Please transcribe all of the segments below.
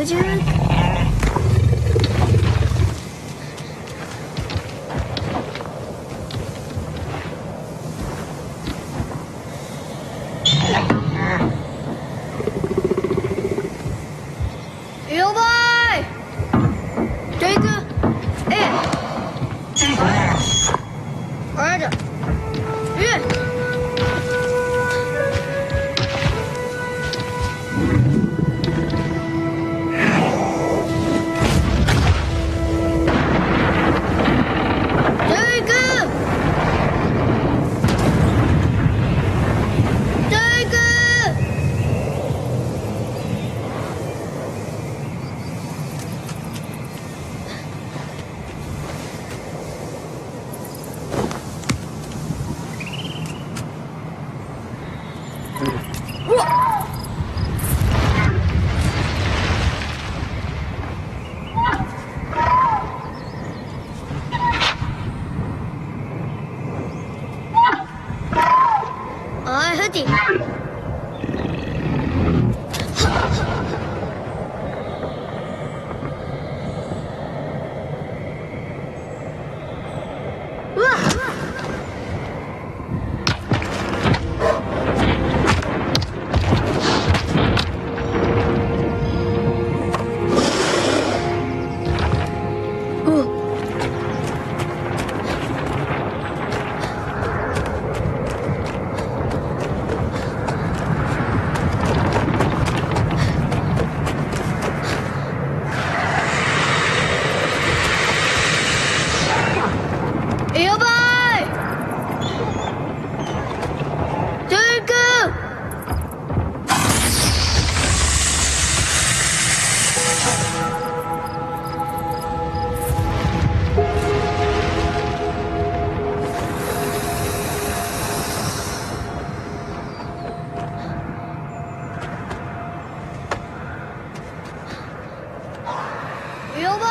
服军。有吧？这个，哎，儿子，哎，好的。有吧？这个。有吧？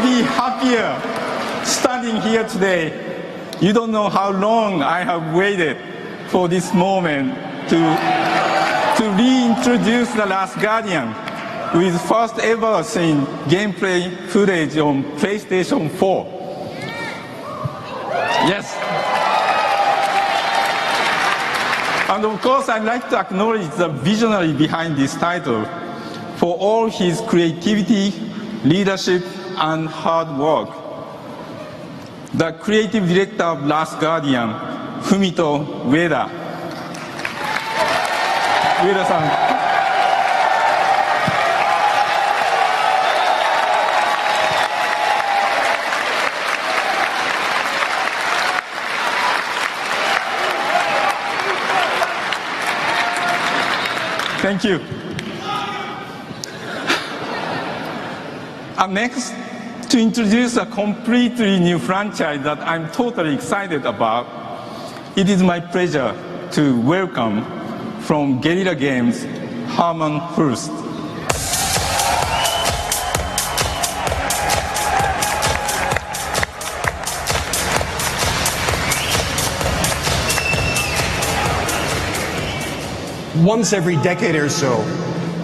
be happier standing here today. You don't know how long I have waited for this moment to reintroduce The Last Guardian with first ever seen gameplay footage on PlayStation 4. Yes. And of course, I'd like to acknowledge the visionary behind this title for all his creativity, leadership, and hard work. The creative director of Last Guardian, Fumito Ueda. Ueda-san. Thank you. Next, to introduce a completely new franchise that I'm totally excited about, it is my pleasure to welcome from Guerrilla Games, Herman Hulst. Once every decade or so,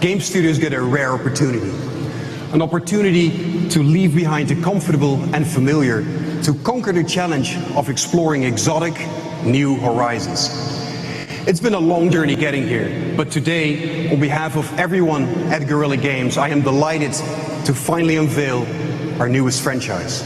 game studios get a rare opportunity. An opportunity to leave behind the comfortable and familiar, to conquer the challenge of exploring exotic, new horizons. It's been a long journey getting here, but today, on behalf of everyone at Guerrilla Games, I am delighted to finally unveil our newest franchise.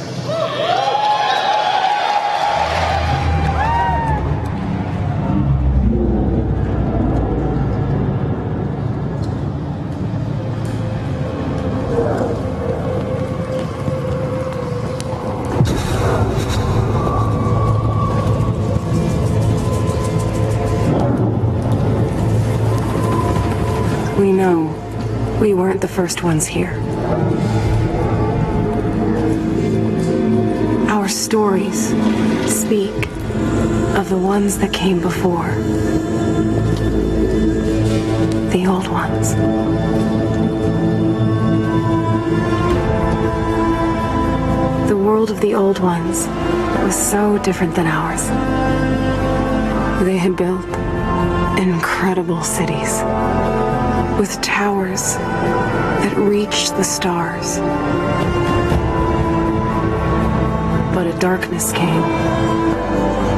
We know we weren't the first ones here. Our stories speak of the ones that came before. The old ones. The world of the old ones was so different than ours. They had built incredible cities with towers that reached the stars. But a darkness came,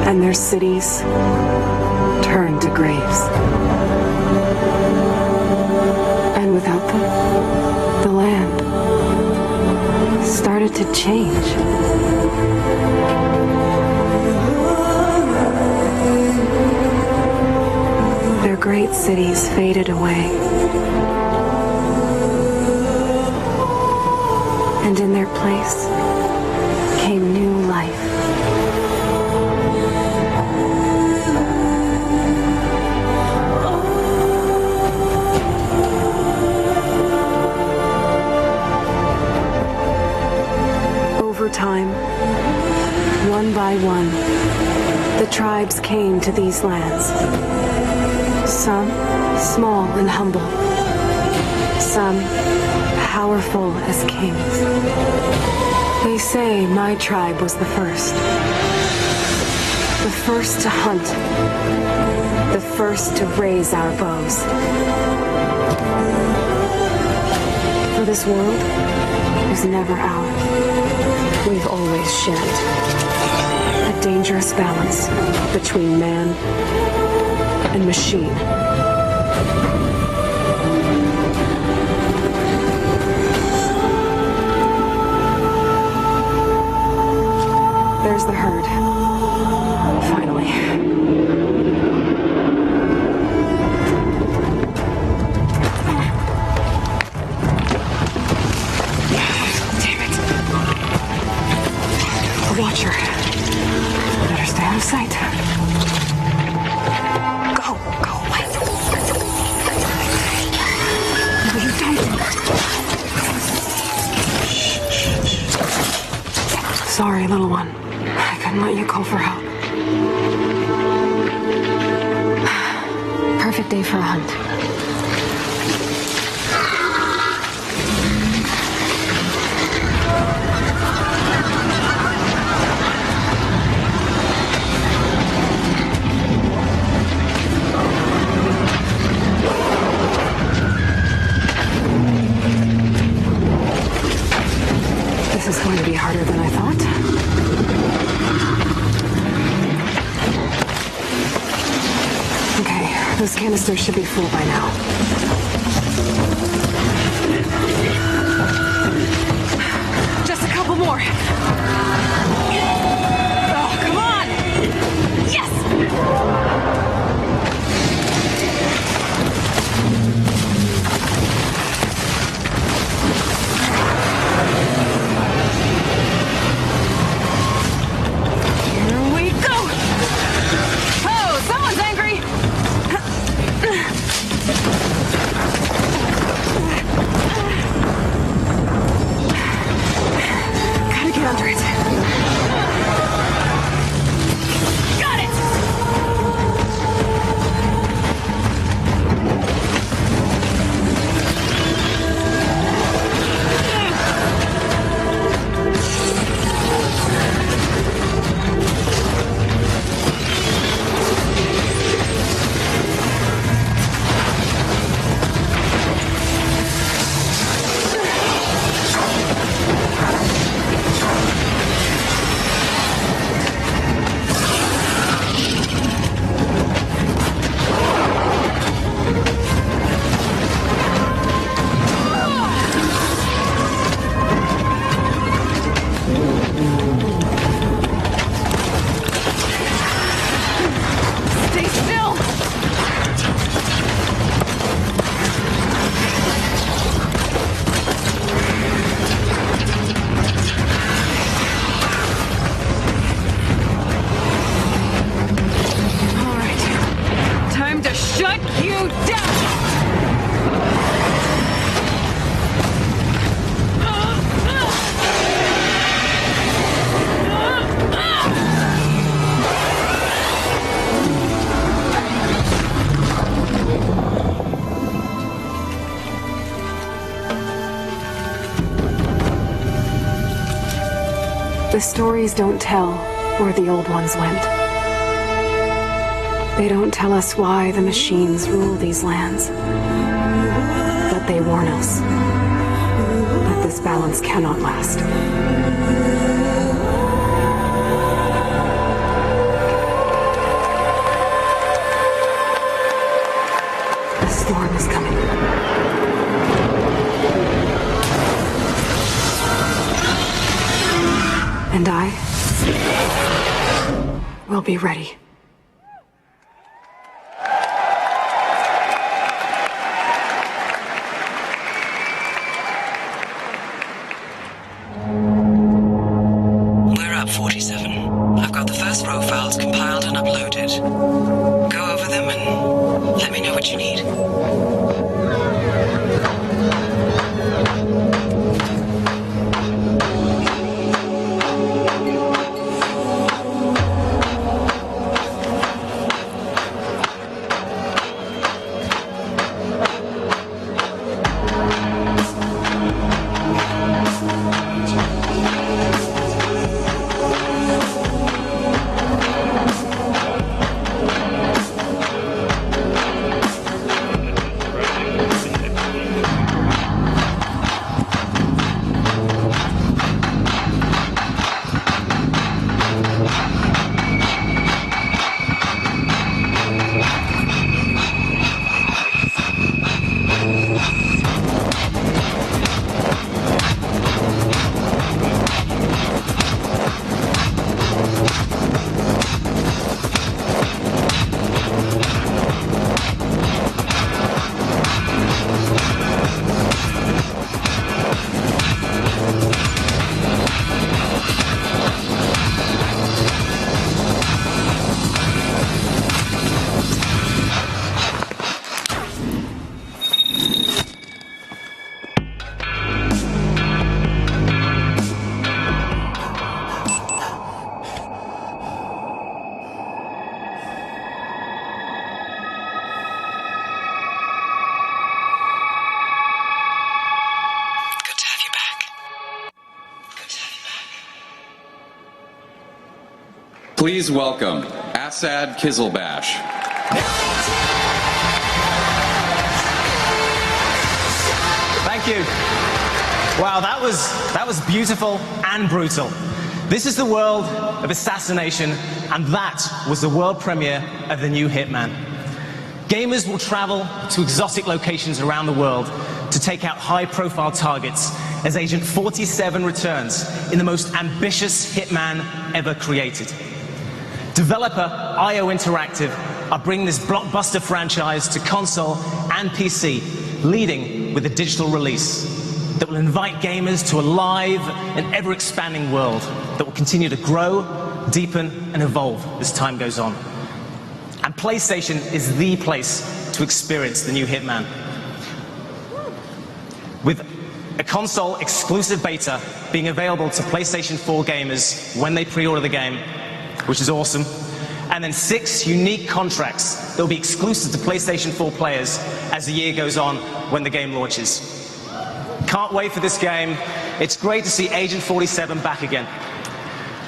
and their cities turned to graves. And without them, the land started to change. Their great cities faded away. And in their place came new life. Over time, one by one, the tribes came to these lands. Some small and humble, some powerful as kings. They say my tribe was the first to hunt, the first to raise our bows. For this world is never ours. We've always shared it. A dangerous balance between man and machine. There's the herd. Finally. Damn it. A watcher. Better stay out of sight. Go away. No, you don't. Sorry, little one. I couldn't let you call for help. Perfect day for a hunt. canister should be full by now. Just a couple more. Oh, come on! Yes! Here we go! Oh, someone's angry! Gotta get under it. Got it! Stay still! All right. Time to shut you down! The stories don't tell where the old ones went. They don't tell us why the machines rule these lands. But they warn us that this balance cannot last. The storm is coming. And I will be ready. We're up 47. I've got the first row files compiled and uploaded. Go over them and let me know what you need. Please welcome Assad Kizilbash. Thank you. Wow, that was beautiful and brutal. This is the world of assassination, and that was the world premiere of the new Hitman. Gamers will travel to exotic locations around the world to take out high-profile targets as Agent 47 returns in the most ambitious Hitman ever created. Developer IO Interactive are bringing this blockbuster franchise to console and PC, leading with a digital release that will invite gamers to a live and ever-expanding world that will continue to grow, deepen, and evolve as time goes on. And PlayStation is the place to experience the new Hitman. With a console exclusive beta being available to PlayStation 4 gamers when they pre-order the game, which is awesome. And then 6 unique contracts that will be exclusive to PlayStation 4 players as the year goes on when the game launches. Can't wait for this game. It's great to see Agent 47 back again.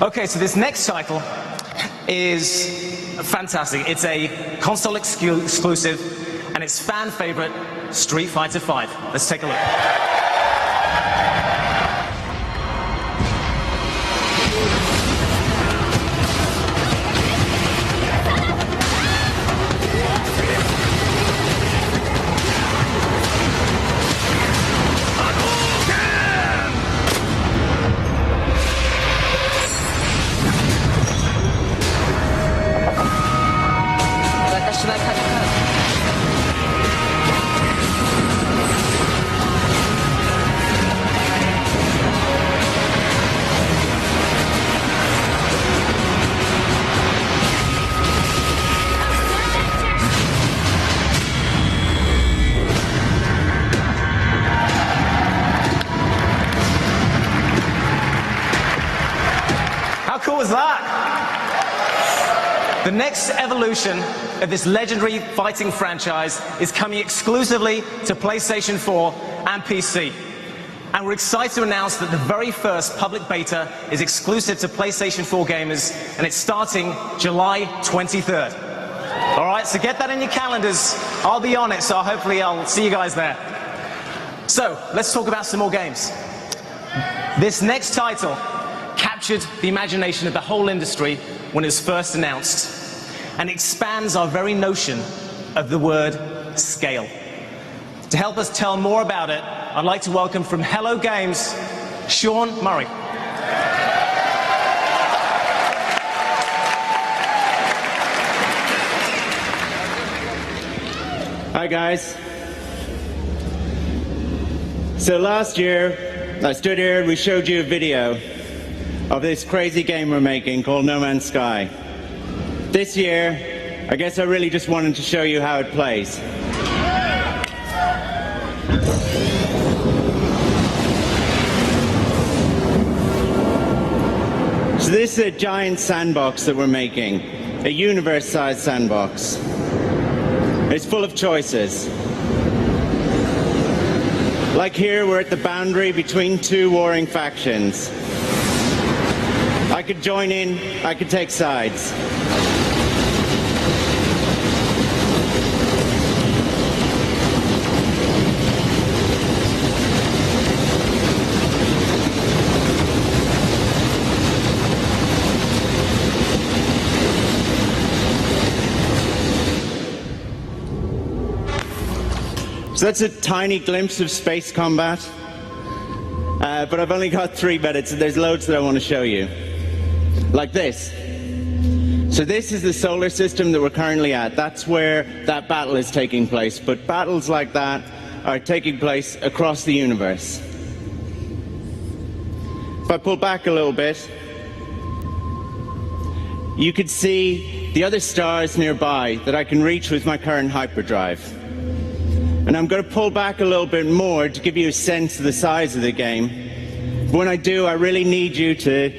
Okay, so this next title is fantastic. It's a console exclusive, and it's fan favorite Street Fighter V. Let's take a look. How cool was that? The next evolution of this legendary fighting franchise is coming exclusively to PlayStation 4 and PC. And we're excited to announce that the very first public beta is exclusive to PlayStation 4 gamers, and it's starting July 23rd. All right, so get that in your calendars. I'll be on it, so hopefully I'll see you guys there. So, let's talk about some more games. This next title captured the imagination of the whole industry when it was first announced, and expands our very notion of the word scale. To help us tell more about it, I'd like to welcome from Hello Games, Sean Murray. Hi guys. So last year, I stood here and we showed you a video of this crazy game we're making called No Man's Sky. This year, I guess I really just wanted to show you how it plays. So this is a giant sandbox that we're making, a universe-sized sandbox. It's full of choices. Like here, we're at the boundary between 2 warring factions. I could join in, I could take sides. So that's a tiny glimpse of space combat, but I've only got 3 minutes, and there's loads that I want to show you. Like this. So this is the solar system that we're currently at. That's where that battle is taking place, but battles like that are taking place across the universe. If I pull back a little bit, you could see the other stars nearby that I can reach with my current hyperdrive. And I'm going to pull back a little bit more to give you a sense of the size of the game. But when I do, I really need you to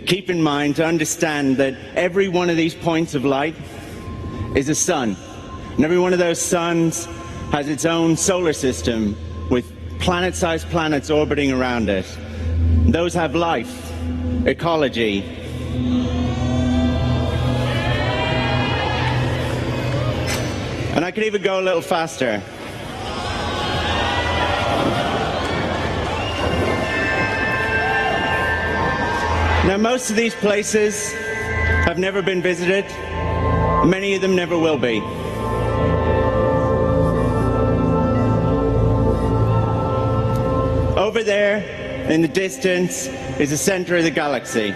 keep in mind, to understand that every one of these points of light is a sun. And every one of those suns has its own solar system with planet-sized planets orbiting around it. Those have life, ecology. And I could even go a little faster. Now, most of these places have never been visited. Many of them never will be. Over there, in the distance, is the center of the galaxy.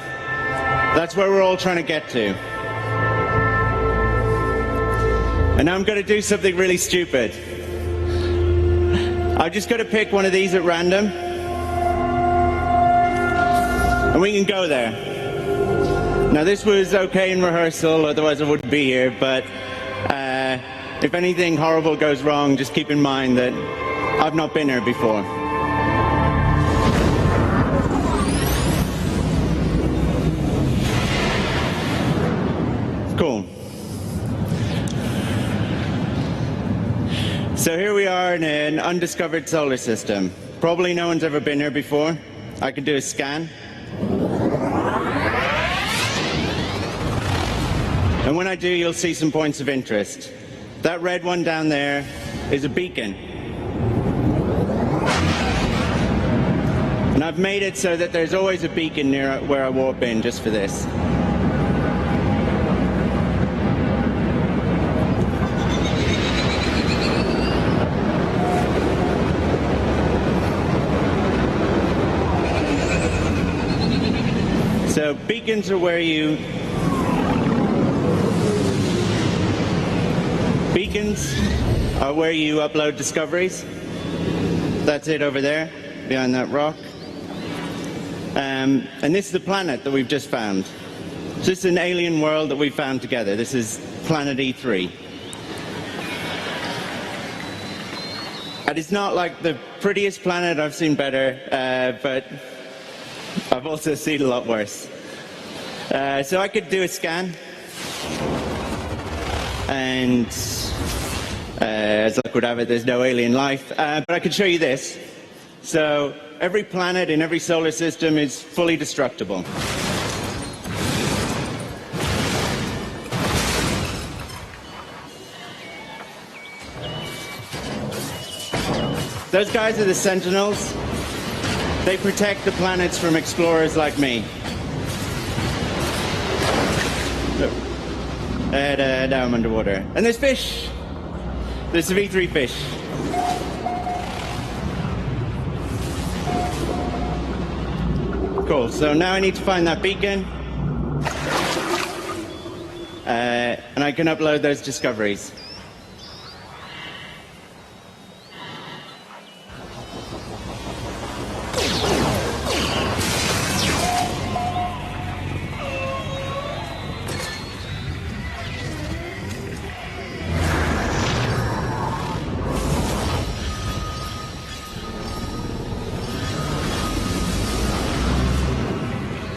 That's where we're all trying to get to. And now I'm going to do something really stupid. I'm just going to pick one of these at random. And we can go there. Now this was okay in rehearsal, otherwise I wouldn't be here, but if anything horrible goes wrong, just keep in mind that I've not been here before. Cool. So here we are in an undiscovered solar system. Probably no one's ever been here before. I can do a scan. And when I do, you'll see some points of interest. That red one down there is a beacon. And I've made it so that there's always a beacon near where I warp in, just for this. So beacons are where you upload discoveries. That's it over there, behind that rock. And this is the planet that we've just found. It's just an alien world that we found together. This is planet E3. And it's not like the prettiest planet. I've seen better, but I've also seen a lot worse. So I could do a scan. And as luck would have it, there's no alien life. But I could show you this. So every planet in every solar system is fully destructible. Those guys are the Sentinels. They protect the planets from explorers like me. And now I'm underwater. And there's fish. There's some E3 fish. Cool, so now I need to find that beacon. And I can upload those discoveries.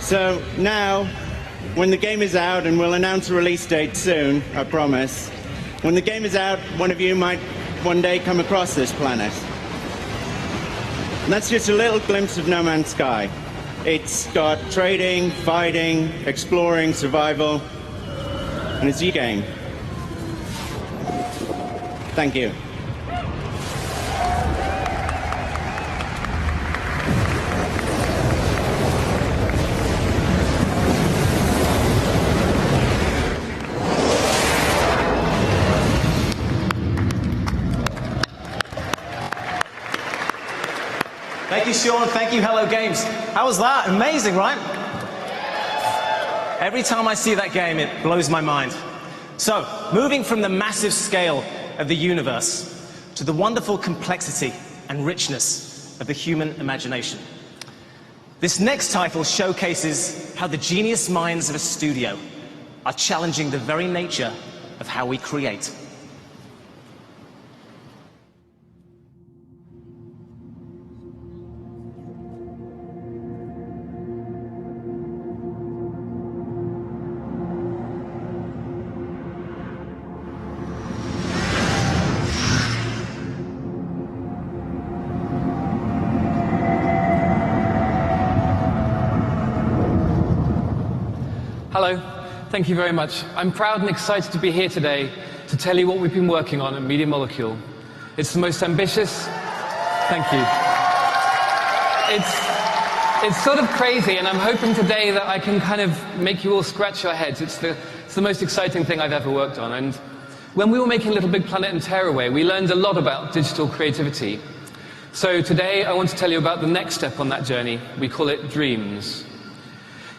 So now, when the game is out, and we'll announce a release date soon, I promise, when the game is out, one of you might one day come across this planet. And that's just a little glimpse of No Man's Sky. It's got trading, fighting, exploring, survival, and it's a game. Thank you. Thank you, Sean. Thank you, Hello Games. How was that? Amazing, right? Every time I see that game, it blows my mind. So, moving from the massive scale of the universe to the wonderful complexity and richness of the human imagination. This next title showcases how the genius minds of a studio are challenging the very nature of how we create. Hello, thank you very much. I'm proud and excited to be here today to tell you what we've been working on at Media Molecule. It's the most ambitious, thank you. It's sort of crazy, and I'm hoping today that I can kind of make you all scratch your heads. It's the most exciting thing I've ever worked on. And when we were making Little Big Planet and Tearaway, we learned a lot about digital creativity. So today I want to tell you about the next step on that journey. We call it dreams.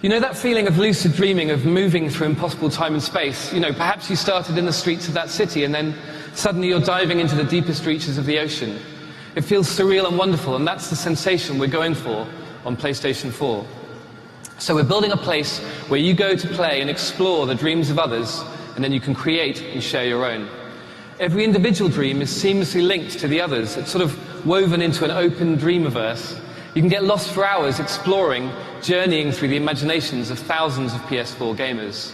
You know that feeling of lucid dreaming, of moving through impossible time and space? You know, perhaps you started in the streets of that city and then suddenly you're diving into the deepest reaches of the ocean. It feels surreal and wonderful, and that's the sensation we're going for on PlayStation 4. So we're building a place where you go to play and explore the dreams of others, and then you can create and share your own. Every individual dream is seamlessly linked to the others. It's sort of woven into an open dreamiverse. You can get lost for hours exploring, journeying through the imaginations of thousands of PS4 gamers.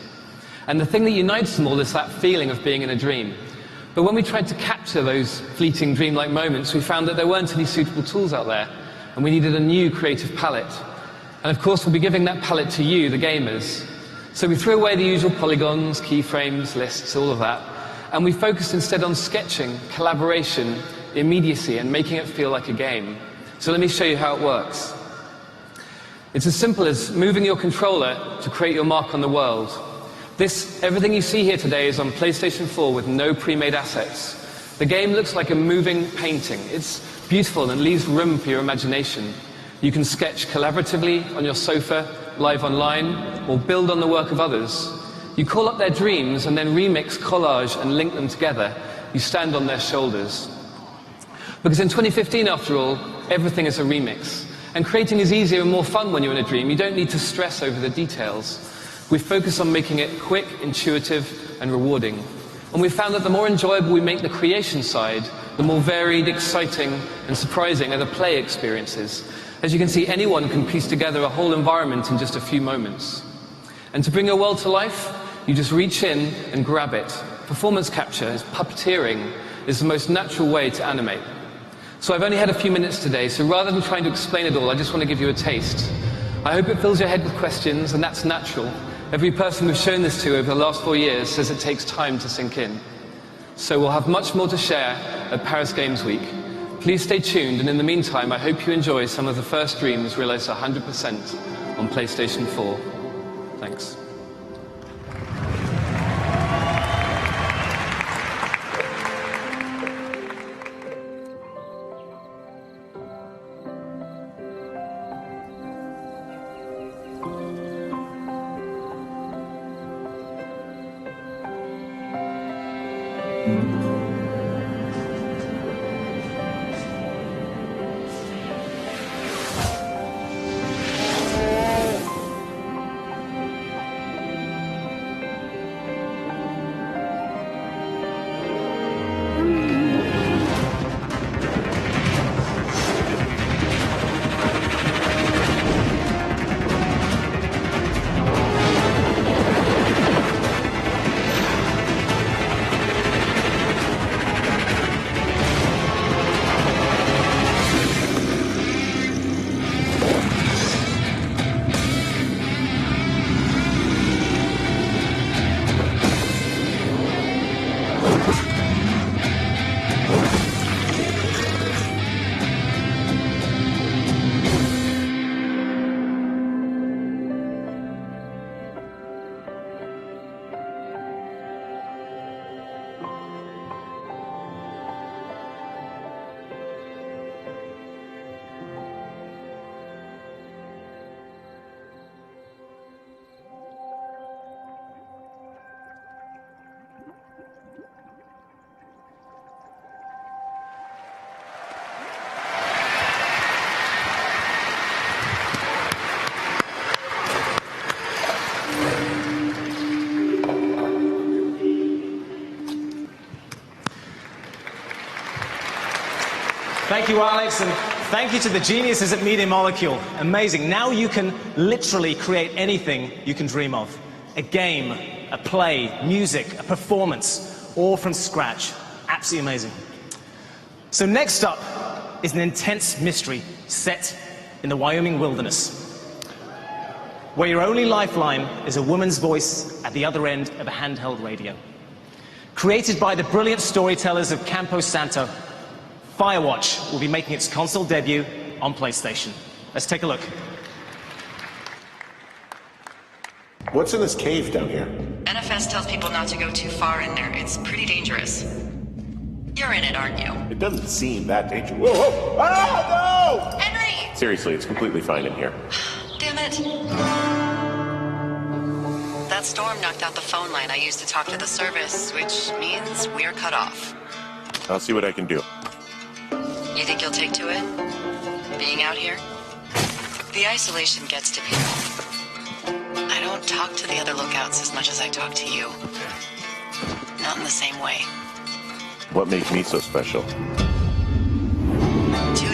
And the thing that unites them all is that feeling of being in a dream. But when we tried to capture those fleeting dreamlike moments, we found that there weren't any suitable tools out there, and we needed a new creative palette. And of course, we'll be giving that palette to you, the gamers. So we threw away the usual polygons, keyframes, lists, all of that, and we focused instead on sketching, collaboration, immediacy, and making it feel like a game. So let me show you how it works. It's as simple as moving your controller to create your mark on the world. Everything you see here today is on PlayStation 4 with no pre-made assets. The game looks like a moving painting. It's beautiful and leaves room for your imagination. You can sketch collaboratively on your sofa, live online, or build on the work of others. You call up their dreams and then remix, collage, and link them together. You stand on their shoulders. Because in 2015, after all, everything is a remix. And creating is easier and more fun when you're in a dream. You don't need to stress over the details. We focus on making it quick, intuitive, and rewarding. And we found that the more enjoyable we make the creation side, the more varied, exciting, and surprising are the play experiences. As you can see, anyone can piece together a whole environment in just a few moments. And to bring your world to life, you just reach in and grab it. Performance capture, puppeteering, is the most natural way to animate. So I've only had a few minutes today, so rather than trying to explain it all, I just want to give you a taste. I hope it fills your head with questions, and that's natural. Every person we've shown this to over the last 4 years says it takes time to sink in. So we'll have much more to share at Paris Games Week. Please stay tuned, and in the meantime, I hope you enjoy some of the first dreams realized 100% on PlayStation 4. Thanks. Thank you, Alex, and thank you to the geniuses at Media Molecule. Amazing. Now you can literally create anything you can dream of. A game, a play, music, a performance, all from scratch. Absolutely amazing. So next up is an intense mystery set in the Wyoming wilderness, where your only lifeline is a woman's voice at the other end of a handheld radio. Created by the brilliant storytellers of Campo Santo, Firewatch will be making its console debut on PlayStation. Let's take a look. What's in this cave down here? NFS tells people not to go too far in there. It's pretty dangerous. You're in it, aren't you? It doesn't seem that dangerous. Whoa, whoa! Ah, no! Henry! Seriously, it's completely fine in here. Damn it. That storm knocked out the phone line I used to talk to the service, which means we're cut off. I'll see what I can do. You think you'll take to it? Being out here? The isolation gets to people. I don't talk to the other lookouts as much as I talk to you. Not in the same way. What makes me so special? 2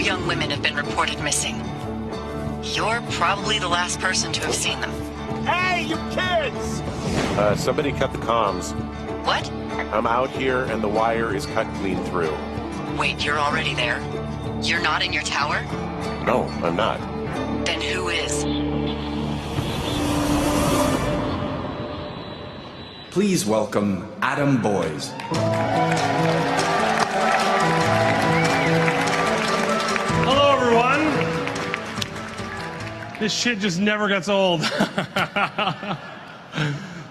young women have been reported missing. You're probably the last person to have seen them. Hey, you kids! Somebody cut the comms. What? I'm out here and the wire is cut clean through. Wait, you're already there? You're not in your tower? No, I'm not. Then who is? Please welcome Adam Boyes. Hello, everyone. This shit just never gets old.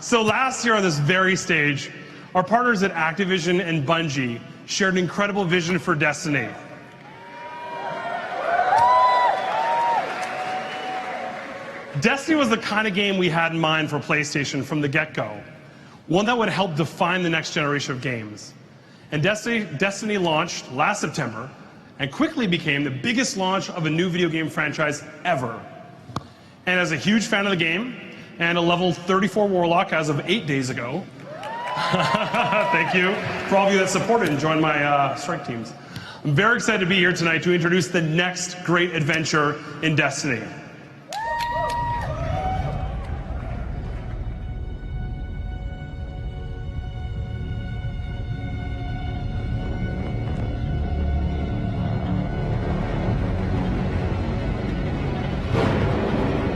So last year on this very stage, our partners at Activision and Bungie shared an incredible vision for Destiny. Destiny was the kind of game we had in mind for PlayStation from the get-go. One that would help define the next generation of games. And Destiny launched last September and quickly became the biggest launch of a new video game franchise ever. And as a huge fan of the game, and a level 34 Warlock as of 8 days ago, thank you for all of you that supported and joined my strike teams. I'm very excited to be here tonight to introduce the next great adventure in Destiny.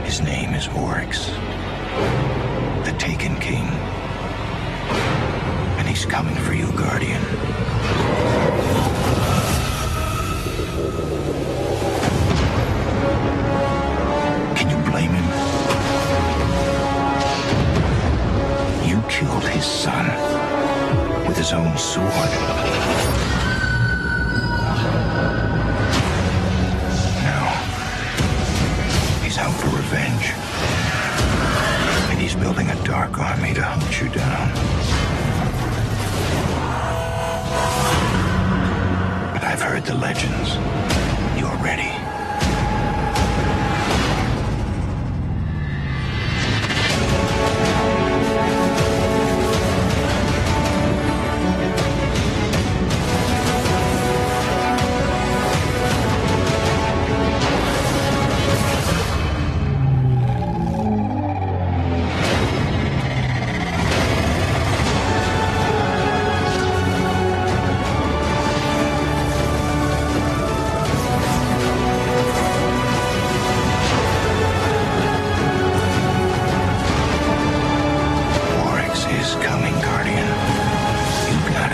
His name is Oryx, the Taken King. And he's coming for you, Guardian. Can you blame him? You killed his son with his own sword. Out for revenge. And he's building a dark army to hunt you down. But I've heard the legends. You're ready.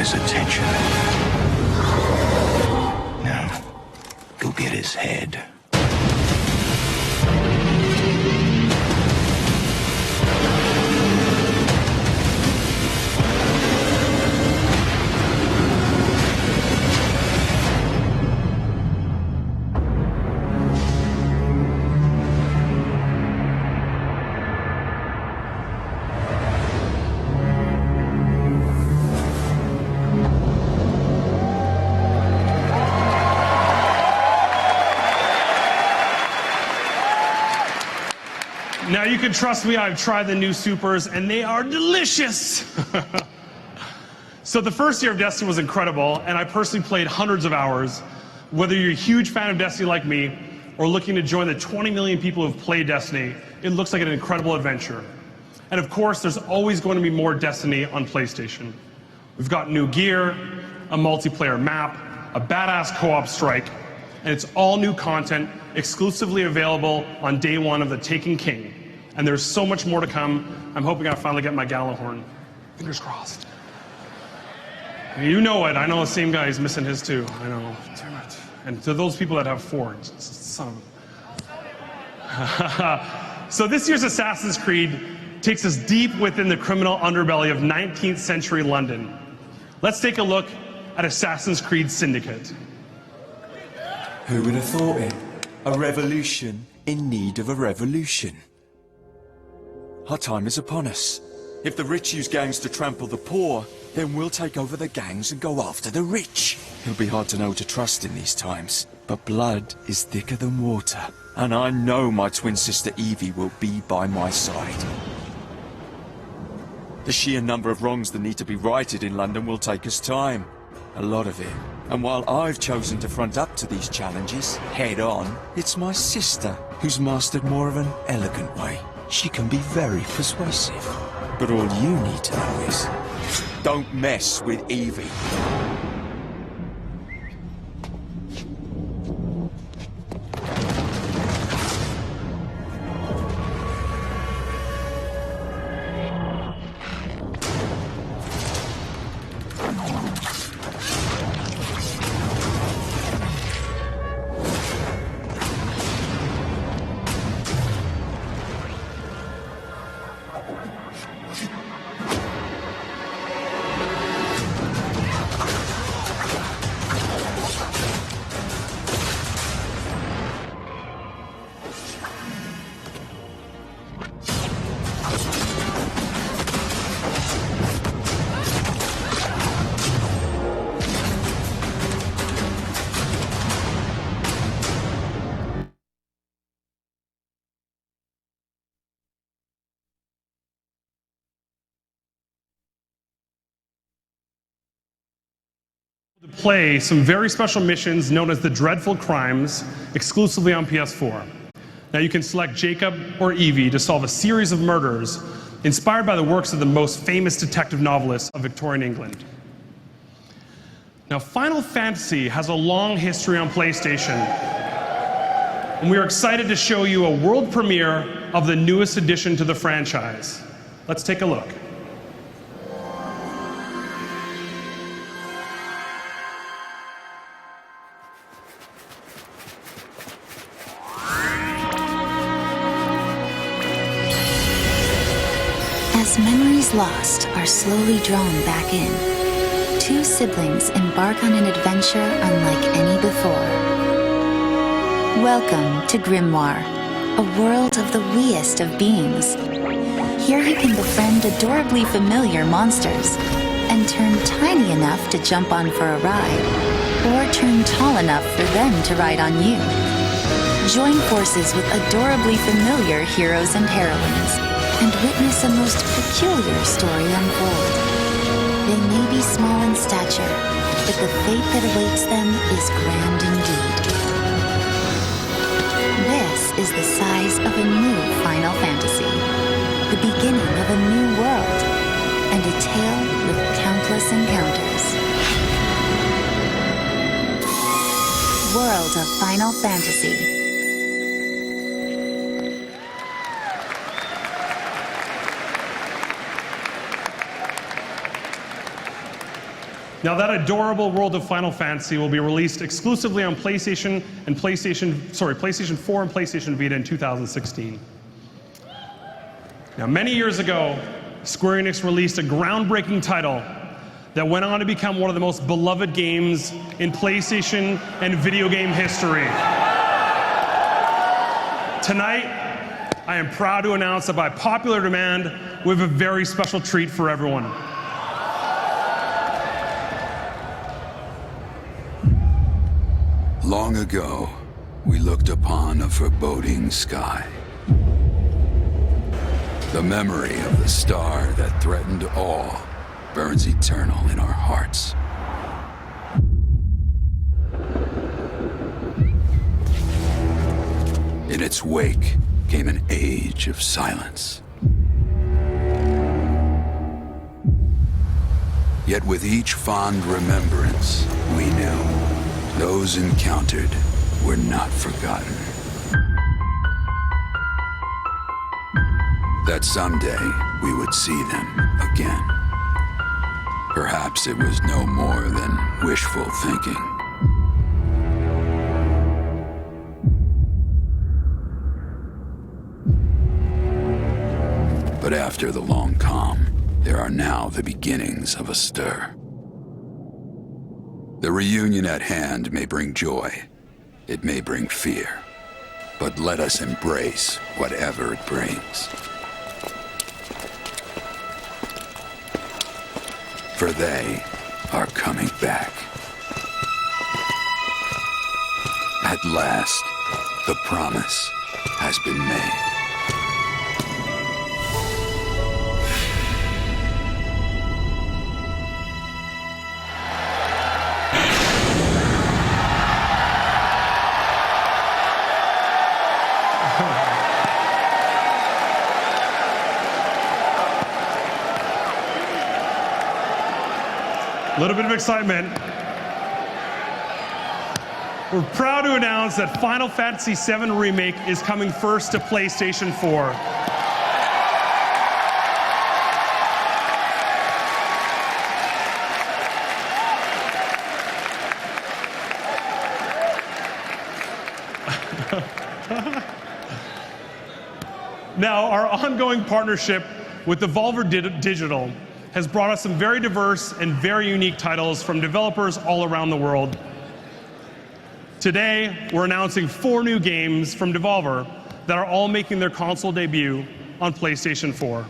Attention. Now, go get his head. Now you can trust me, I've tried the new supers and they are delicious. So the first year of Destiny was incredible and I personally played hundreds of hours. Whether you're a huge fan of Destiny like me or looking to join the 20 million people who have played Destiny, it looks like an incredible adventure. And of course, there's always going to be more Destiny on PlayStation. We've got new gear, a multiplayer map, a badass co-op strike, and it's all new content exclusively available on day one of the Taken King. And there's so much more to come. I'm hoping I finally get my Gallahorn. Fingers crossed. You know it. I know the same guy is missing his too. I know. Damn it. And to those people that have four, son of... So this year's Assassin's Creed takes us deep within the criminal underbelly of 19th century London. Let's take a look at Assassin's Creed Syndicate. Who would have thought it? A revolution in need of a revolution. Our time is upon us. If the rich use gangs to trample the poor, then we'll take over the gangs and go after the rich. It'll be hard to know who to trust in these times, but blood is thicker than water, and I know my twin sister Evie will be by my side. The sheer number of wrongs that need to be righted in London will take us time. A lot of it. And while I've chosen to front up to these challenges, head on, it's my sister who's mastered more of an elegant way. She can be very persuasive. But all you need to know is, don't mess with Evie. Play some very special missions known as the Dreadful Crimes, exclusively on PS4. Now you can select Jacob or Evie to solve a series of murders inspired by the works of the most famous detective novelists of Victorian England. Now Final Fantasy has a long history on PlayStation, and we are excited to show you a world premiere of the newest addition to the franchise. Let's take a look. As memories lost are slowly drawn back in, two siblings embark on an adventure unlike any before. Welcome to Grimoire, a world of the weest of beings. Here you can befriend adorably familiar monsters and turn tiny enough to jump on for a ride, or turn tall enough for them to ride on you. Join forces with adorably familiar heroes and heroines, and witness a most peculiar story unfold. They may be small in stature, but the fate that awaits them is grand indeed. This is the size of a new Final Fantasy, the beginning of a new world, and a tale with countless encounters. World of Final Fantasy. Now that adorable world of Final Fantasy will be released exclusively on PlayStation 4 and PlayStation Vita in 2016. Now many years ago, Square Enix released a groundbreaking title that went on to become one of the most beloved games in PlayStation and video game history. Tonight, I am proud to announce that by popular demand, we have a very special treat for everyone. Long ago, we looked upon a foreboding sky. The memory of the star that threatened all burns eternal in our hearts. In its wake came an age of silence. Yet with each fond remembrance, we knew those encountered were not forgotten. That someday we would see them again. Perhaps it was no more than wishful thinking. But after the long calm, there are now the beginnings of a stir. The reunion at hand may bring joy. It may bring fear. But let us embrace whatever it brings. For they are coming back. At last, the promise has been made. A little bit of excitement. We're proud to announce that Final Fantasy VII Remake is coming first to PlayStation 4. Now, our ongoing partnership with Devolver Digital has brought us some very diverse and very unique titles from developers all around the world. Today, we're announcing 4 new games from Devolver that are all making their console debut on PlayStation 4.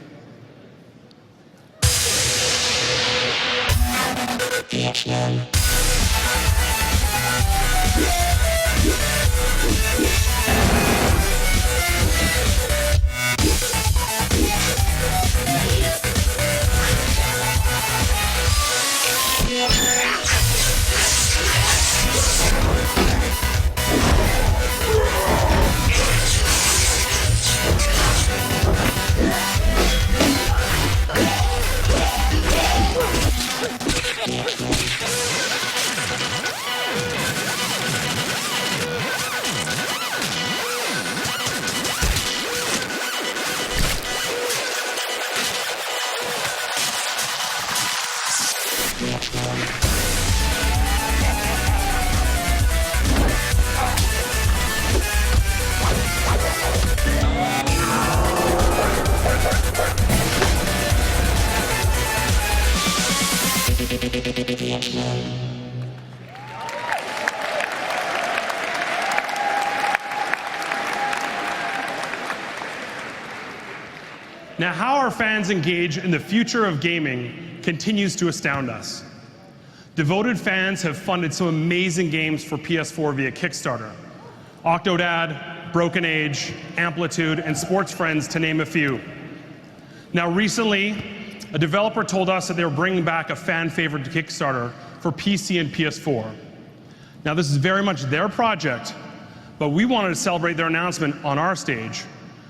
Now, how our fans engage in the future of gaming continues to astound us. Devoted fans have funded some amazing games for PS4 via Kickstarter. Octodad, Broken Age, Amplitude, and Sports Friends, to name a few. Now, recently, a developer told us that they were bringing back a fan-favorite Kickstarter for PC and PS4. Now, this is very much their project, but we wanted to celebrate their announcement on our stage,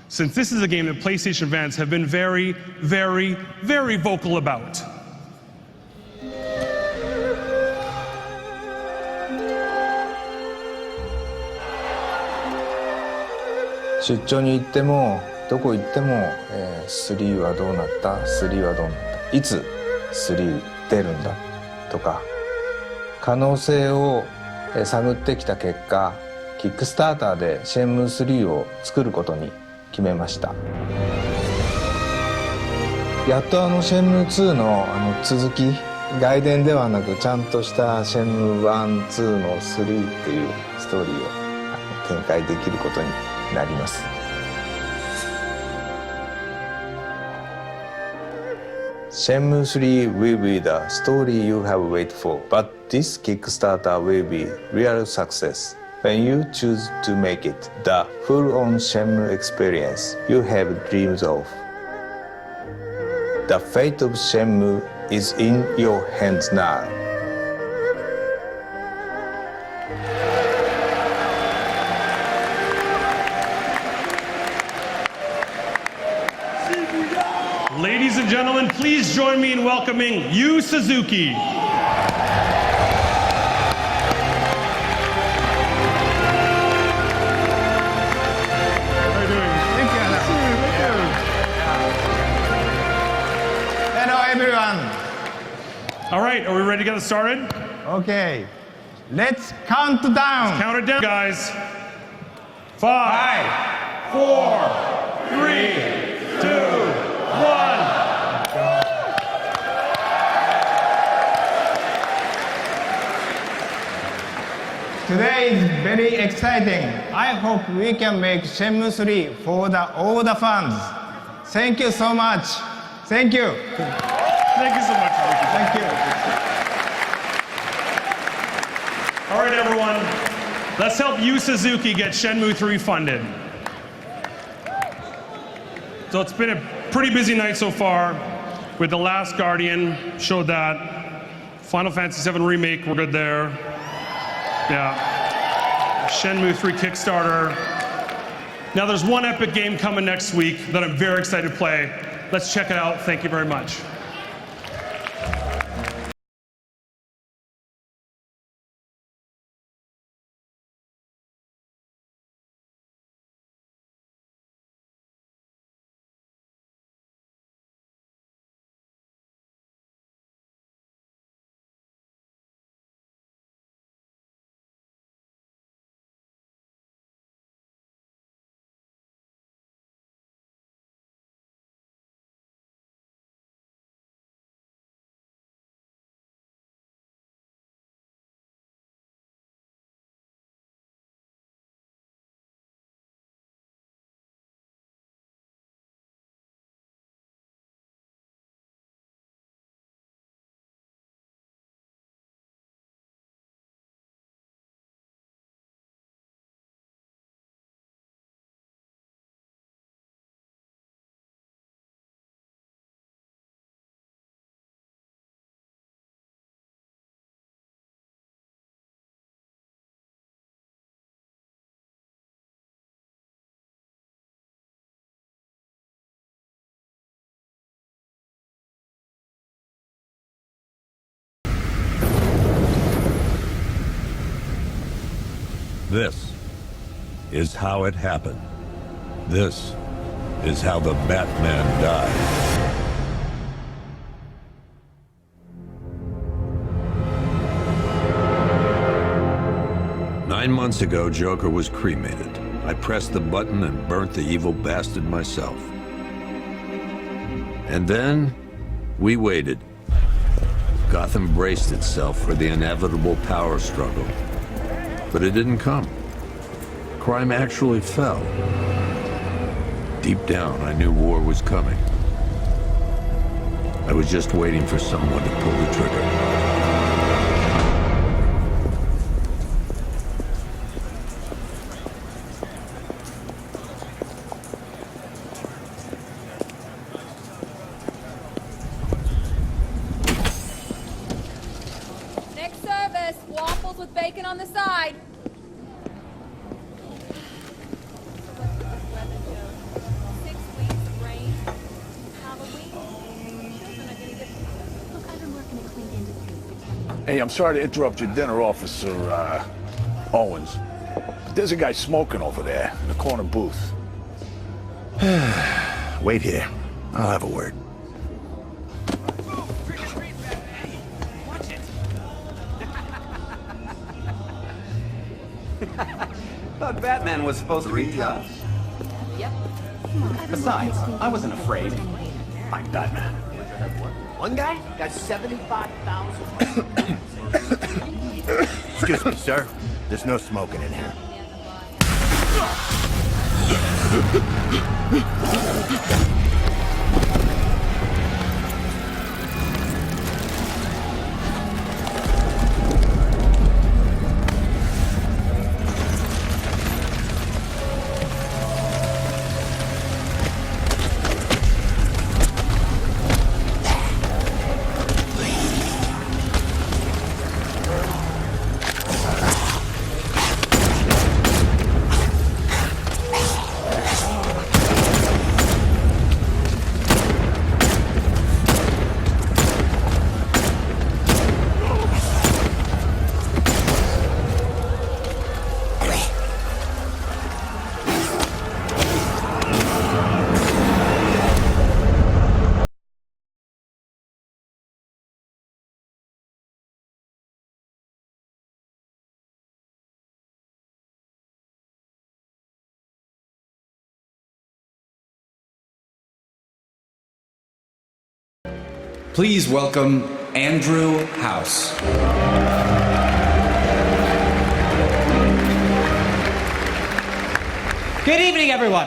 since this is a game that PlayStation fans have been very, very, very vocal about.出張に行ってもどこ行っても、3はどうなった、3はどうなった、いつ3出るんだとか可能性を探ってきた結果、キックスターターでシェンムー3を作ることに決めました。やっとシェンムー2の続き、外伝ではなくちゃんとしたシェンムー1、2の3っていうストーリーを展開できることになります。Shenmue 3 will be the story you have waited for, but this Kickstarter will be real success when you choose to make it the full-on Shenmue experience you have dreams of. The fate of Shenmue is in your hands now. Ladies and gentlemen, please join me in welcoming Yu Suzuki. Hello, everyone. All right, are we ready to get started? Okay, let's count down. Let's count it down, guys. 5, 4, 3, 2, 1. today is very exciting. I hope we can make Shenmue 3 for all the fans. Thank you so much. Thank you. Thank you so much. Thank you. All right, everyone. Let's help Yu Suzuki get Shenmue 3 funded. So it's been a pretty busy night so far with The Last Guardian, showed that. Final Fantasy VII Remake, we're good there. Yeah. Shenmue 3 Kickstarter. Now there's one epic game coming next week that I'm very excited to play. Let's check it out. Thank you very much. This is how it happened. This is how the Batman died. 9 months ago, Joker was cremated. I pressed the button and burnt the evil bastard myself. And then, we waited. Gotham braced itself for the inevitable power struggle. But it didn't come. Crime actually fell. Deep down, I knew war was coming. I was just waiting for someone to pull the trigger. Next service, waffles with bacon on the side. Hey, I'm sorry to interrupt your dinner, Officer Owens. But there's a guy smoking over there in the corner booth. Wait here. I'll have a word. Thought Batman was supposed to read jobs. Yep. Besides, I wasn't afraid. I'm Batman. One guy got 75,000. Excuse me, sir. There's no smoking in here. Please welcome Andrew House. Good evening, everyone.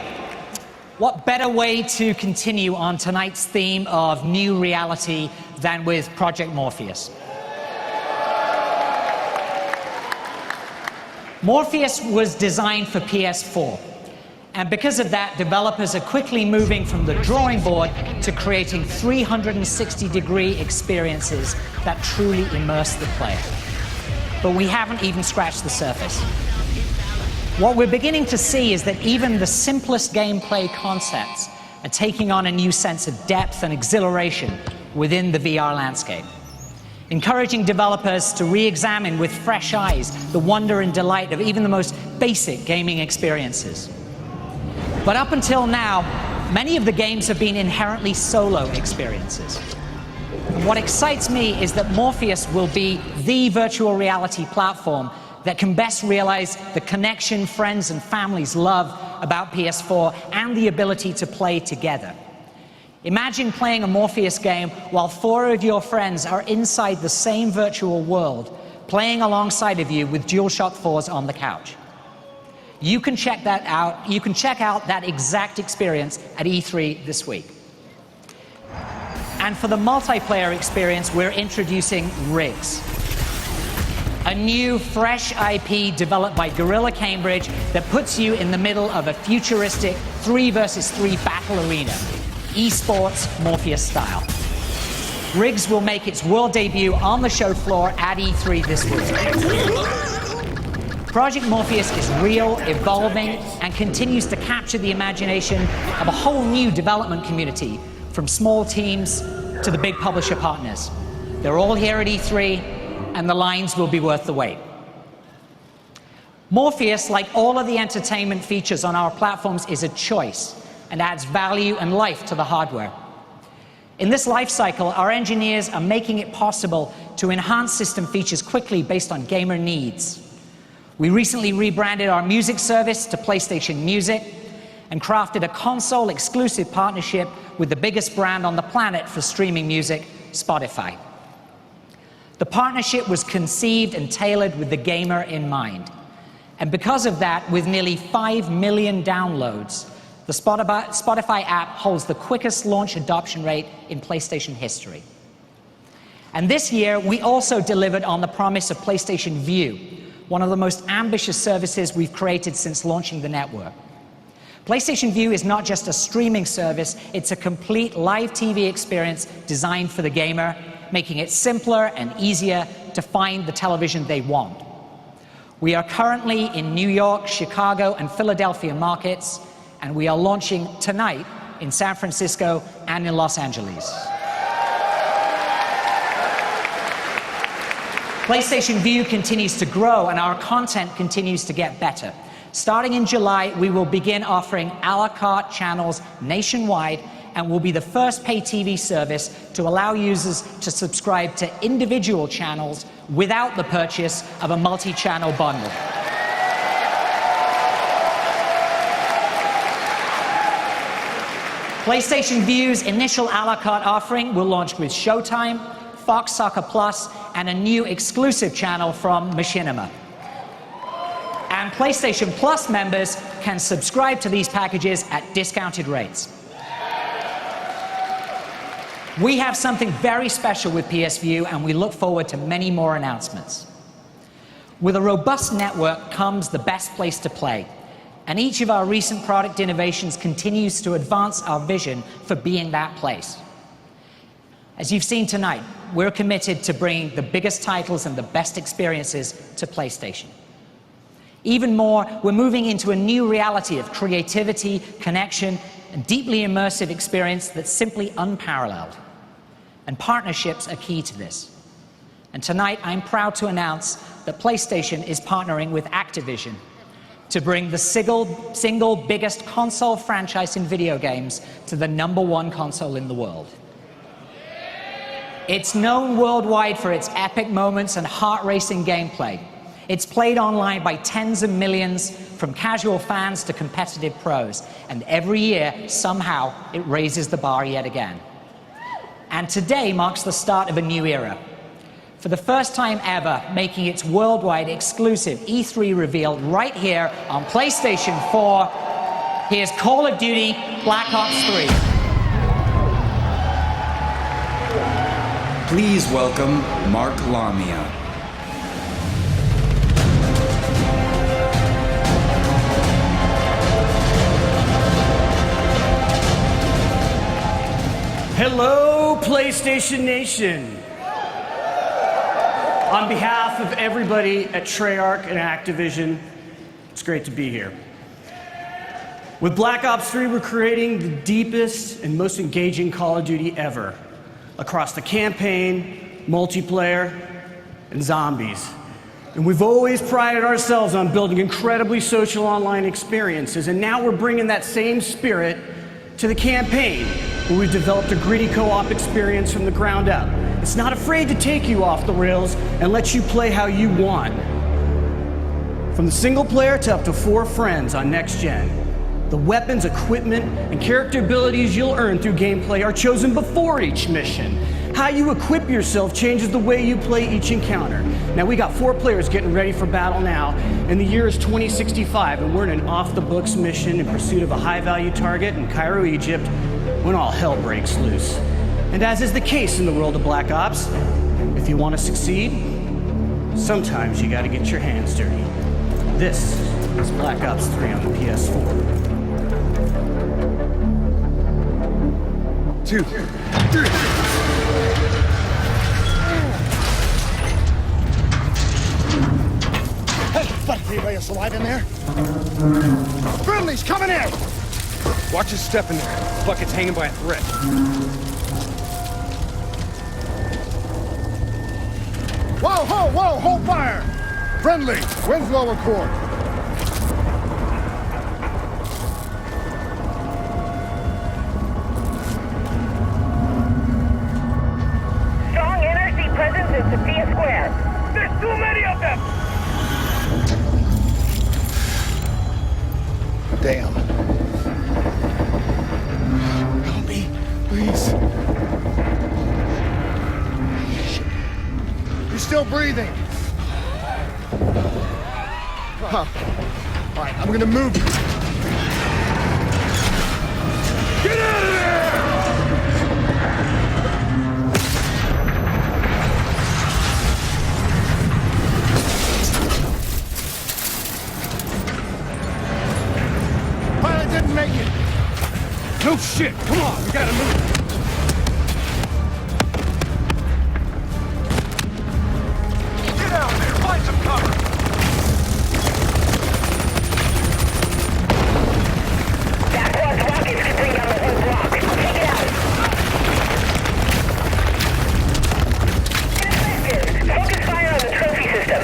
What better way to continue on tonight's theme of new reality than with Project Morpheus? Morpheus was designed for PS4, and because of that, developers are quickly moving from the drawing board to creating 360-degree experiences that truly immerse the player. But we haven't even scratched the surface. What we're beginning to see is that even the simplest gameplay concepts are taking on a new sense of depth and exhilaration within the VR landscape, encouraging developers to re-examine with fresh eyes the wonder and delight of even the most basic gaming experiences. But up until now, many of the games have been inherently solo experiences. And what excites me is that Morpheus will be the virtual reality platform that can best realize the connection friends and families love about PS4 and the ability to play together. Imagine playing a Morpheus game while 4 of your friends are inside the same virtual world, playing alongside of you with DualShock 4s on the couch. You can check that out. You can check out that exact experience at E3 this week. And for the multiplayer experience, we're introducing Rigs, a new, fresh IP developed by Guerrilla Cambridge that puts you in the middle of a futuristic 3 versus 3 battle arena, esports Morpheus style. Rigs will make its world debut on the show floor at E3 this week. Project Morpheus is real, evolving, and continues to capture the imagination of a whole new development community, from small teams to the big publisher partners. They're all here at E3, and the lines will be worth the wait. Morpheus, like all of the entertainment features on our platforms, is a choice and adds value and life to the hardware. In this life cycle, our engineers are making it possible to enhance system features quickly based on gamer needs. We recently rebranded our music service to PlayStation Music and crafted a console-exclusive partnership with the biggest brand on the planet for streaming music, Spotify. The partnership was conceived and tailored with the gamer in mind. And because of that, with nearly 5 million downloads, the Spotify app holds the quickest launch adoption rate in PlayStation history. And this year, we also delivered on the promise of PlayStation Vue, one of the most ambitious services we've created since launching the network. PlayStation Vue is not just a streaming service, it's a complete live TV experience designed for the gamer, making it simpler and easier to find the television they want. We are currently in New York, Chicago, and Philadelphia markets, and we are launching tonight in San Francisco and in Los Angeles. PlayStation Vue continues to grow, and our content continues to get better. Starting in July, we will begin offering a la carte channels nationwide, and will be the first pay TV service to allow users to subscribe to individual channels without the purchase of a multi-channel bundle. PlayStation Vue's initial a la carte offering will launch with Showtime, Fox Soccer Plus, and a new exclusive channel from Machinima. And PlayStation Plus members can subscribe to these packages at discounted rates. We have something very special with PS Vue, and we look forward to many more announcements. With a robust network comes the best place to play, and each of our recent product innovations continues to advance our vision for being that place. As you've seen tonight, we're committed to bringing the biggest titles and the best experiences to PlayStation. Even more, we're moving into a new reality of creativity, connection, and deeply immersive experience that's simply unparalleled. And partnerships are key to this. And tonight, I'm proud to announce that PlayStation is partnering with Activision to bring the single biggest console franchise in video games to the #1 console in the world. It's known worldwide for its epic moments and heart-racing gameplay. It's played online by tens of millions, from casual fans to competitive pros. And every year, somehow, it raises the bar yet again. And today marks the start of a new era. For the first time ever, making its worldwide exclusive E3 reveal right here on PlayStation 4, Here's Call of Duty Black Ops 3. Please welcome Mark Lamia. Hello, PlayStation Nation. On behalf of everybody at Treyarch and Activision, it's great to be here. With Black Ops 3, we're creating the deepest and most engaging Call of Duty ever, across the campaign, multiplayer, and zombies. And we've always prided ourselves on building incredibly social online experiences, and now we're bringing that same spirit to the campaign, where we've developed a gritty co-op experience from the ground up. It's not afraid to take you off the rails and let you play how you want. From the single player to up to 4 friends on next gen, the weapons, equipment, and character abilities you'll earn through gameplay are chosen before each mission. How you equip yourself changes the way you play each encounter. Now, we got 4 players getting ready for battle now, and the year is 2065, and we're in an off-the-books mission in pursuit of a high-value target in Cairo, Egypt, when all hell breaks loose. And as is the case in the world of Black Ops, if you want to succeed, sometimes you gotta get your hands dirty. This is Black Ops 3 on the PS4. 2, 3. Hey, buddy, anybody else alive in there? Friendly's coming in! Watch his step in there. Bucket's hanging by a thread. Whoa, hold fire! Friendly, Winslow Accord. Strong NRC presence in Sophia Square. There's too many of them! Damn. Help me, please. You're still breathing. Huh. All right, I'm gonna move you. Get out of there! Pilot didn't make it. No shit. Come on, we gotta move. Get out there. Find some cover. That quad's rockets can bring down the whole block. Take it out. Ineffective. Focus fire on the trophy system.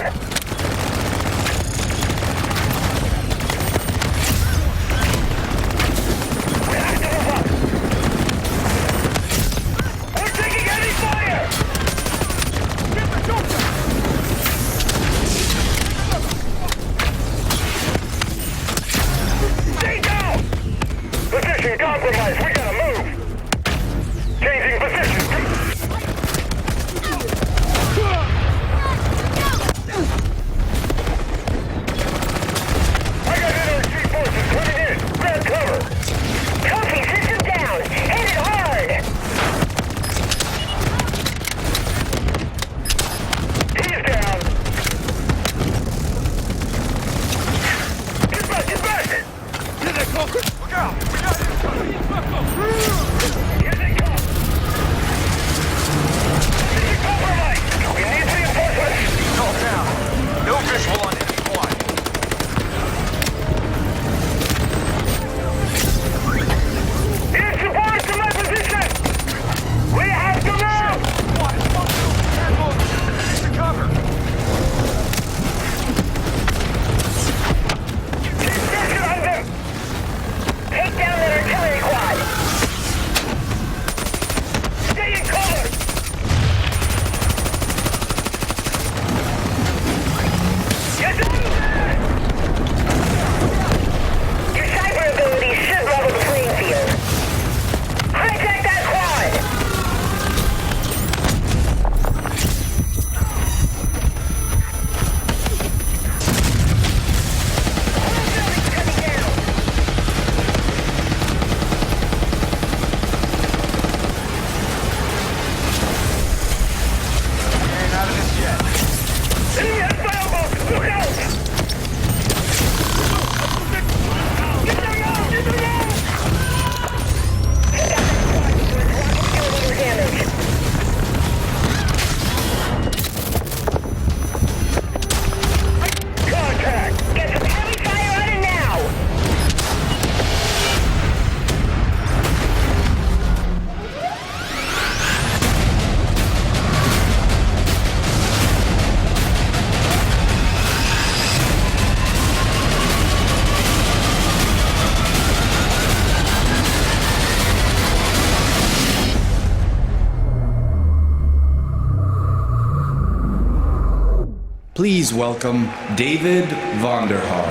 Please welcome David Vonderhaar.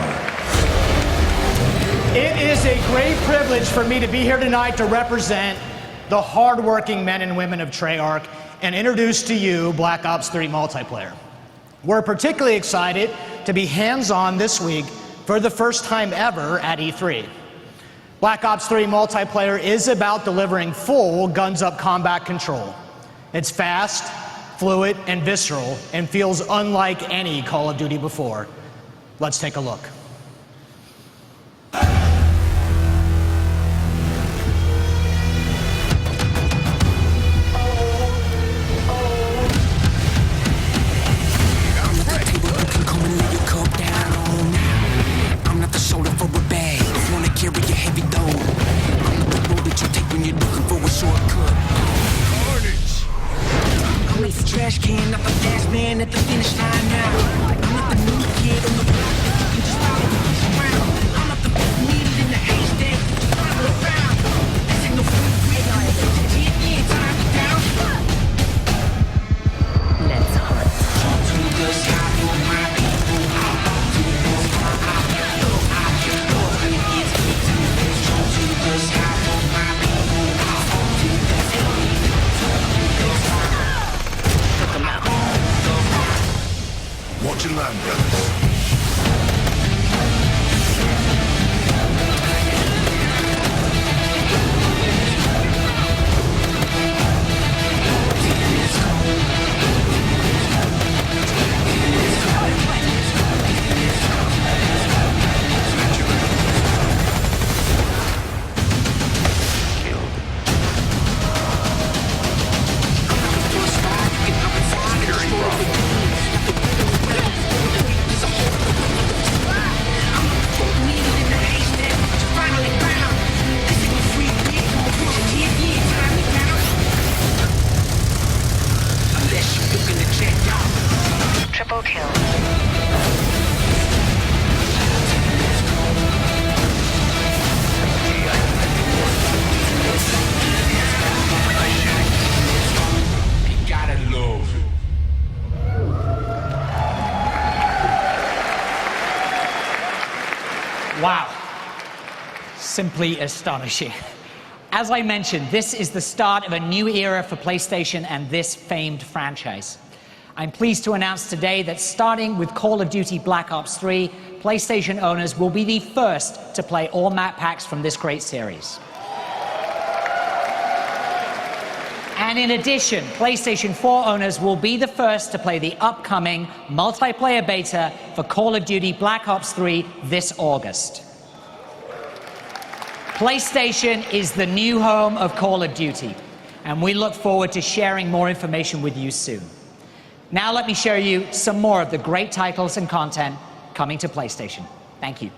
It is a great privilege for me to be here tonight to represent the hardworking men and women of Treyarch and introduce to you Black Ops 3 multiplayer. We're particularly excited to be hands-on this week for the first time ever at E3. Black Ops 3 multiplayer is about delivering full guns-up combat control. It's fast, fluid, and visceral, and feels unlike any Call of Duty before. Let's take a look. Trash can, not the last man at the finish line now. I'm not the new kid on the block. You can just follow me around. I'm not the needle in the haystack. Follow around. This ain't no free break. You ain't time to down. Let's hunt. Talk to the sky for my people. To the sky, I can go. It's me to this. Talk to the sky for my people. To the sky. Watch your land, brothers. Triple kill. Wow. Simply astonishing. As I mentioned, this is the start of a new era for PlayStation and this famed franchise. I'm pleased to announce today that starting with Call of Duty Black Ops 3, PlayStation owners will be the first to play all map packs from this great series. And in addition, PlayStation 4 owners will be the first to play the upcoming multiplayer beta for Call of Duty Black Ops 3 this August. PlayStation is the new home of Call of Duty, and we look forward to sharing more information with you soon. Now let me show you some more of the great titles and content coming to PlayStation. Thank you.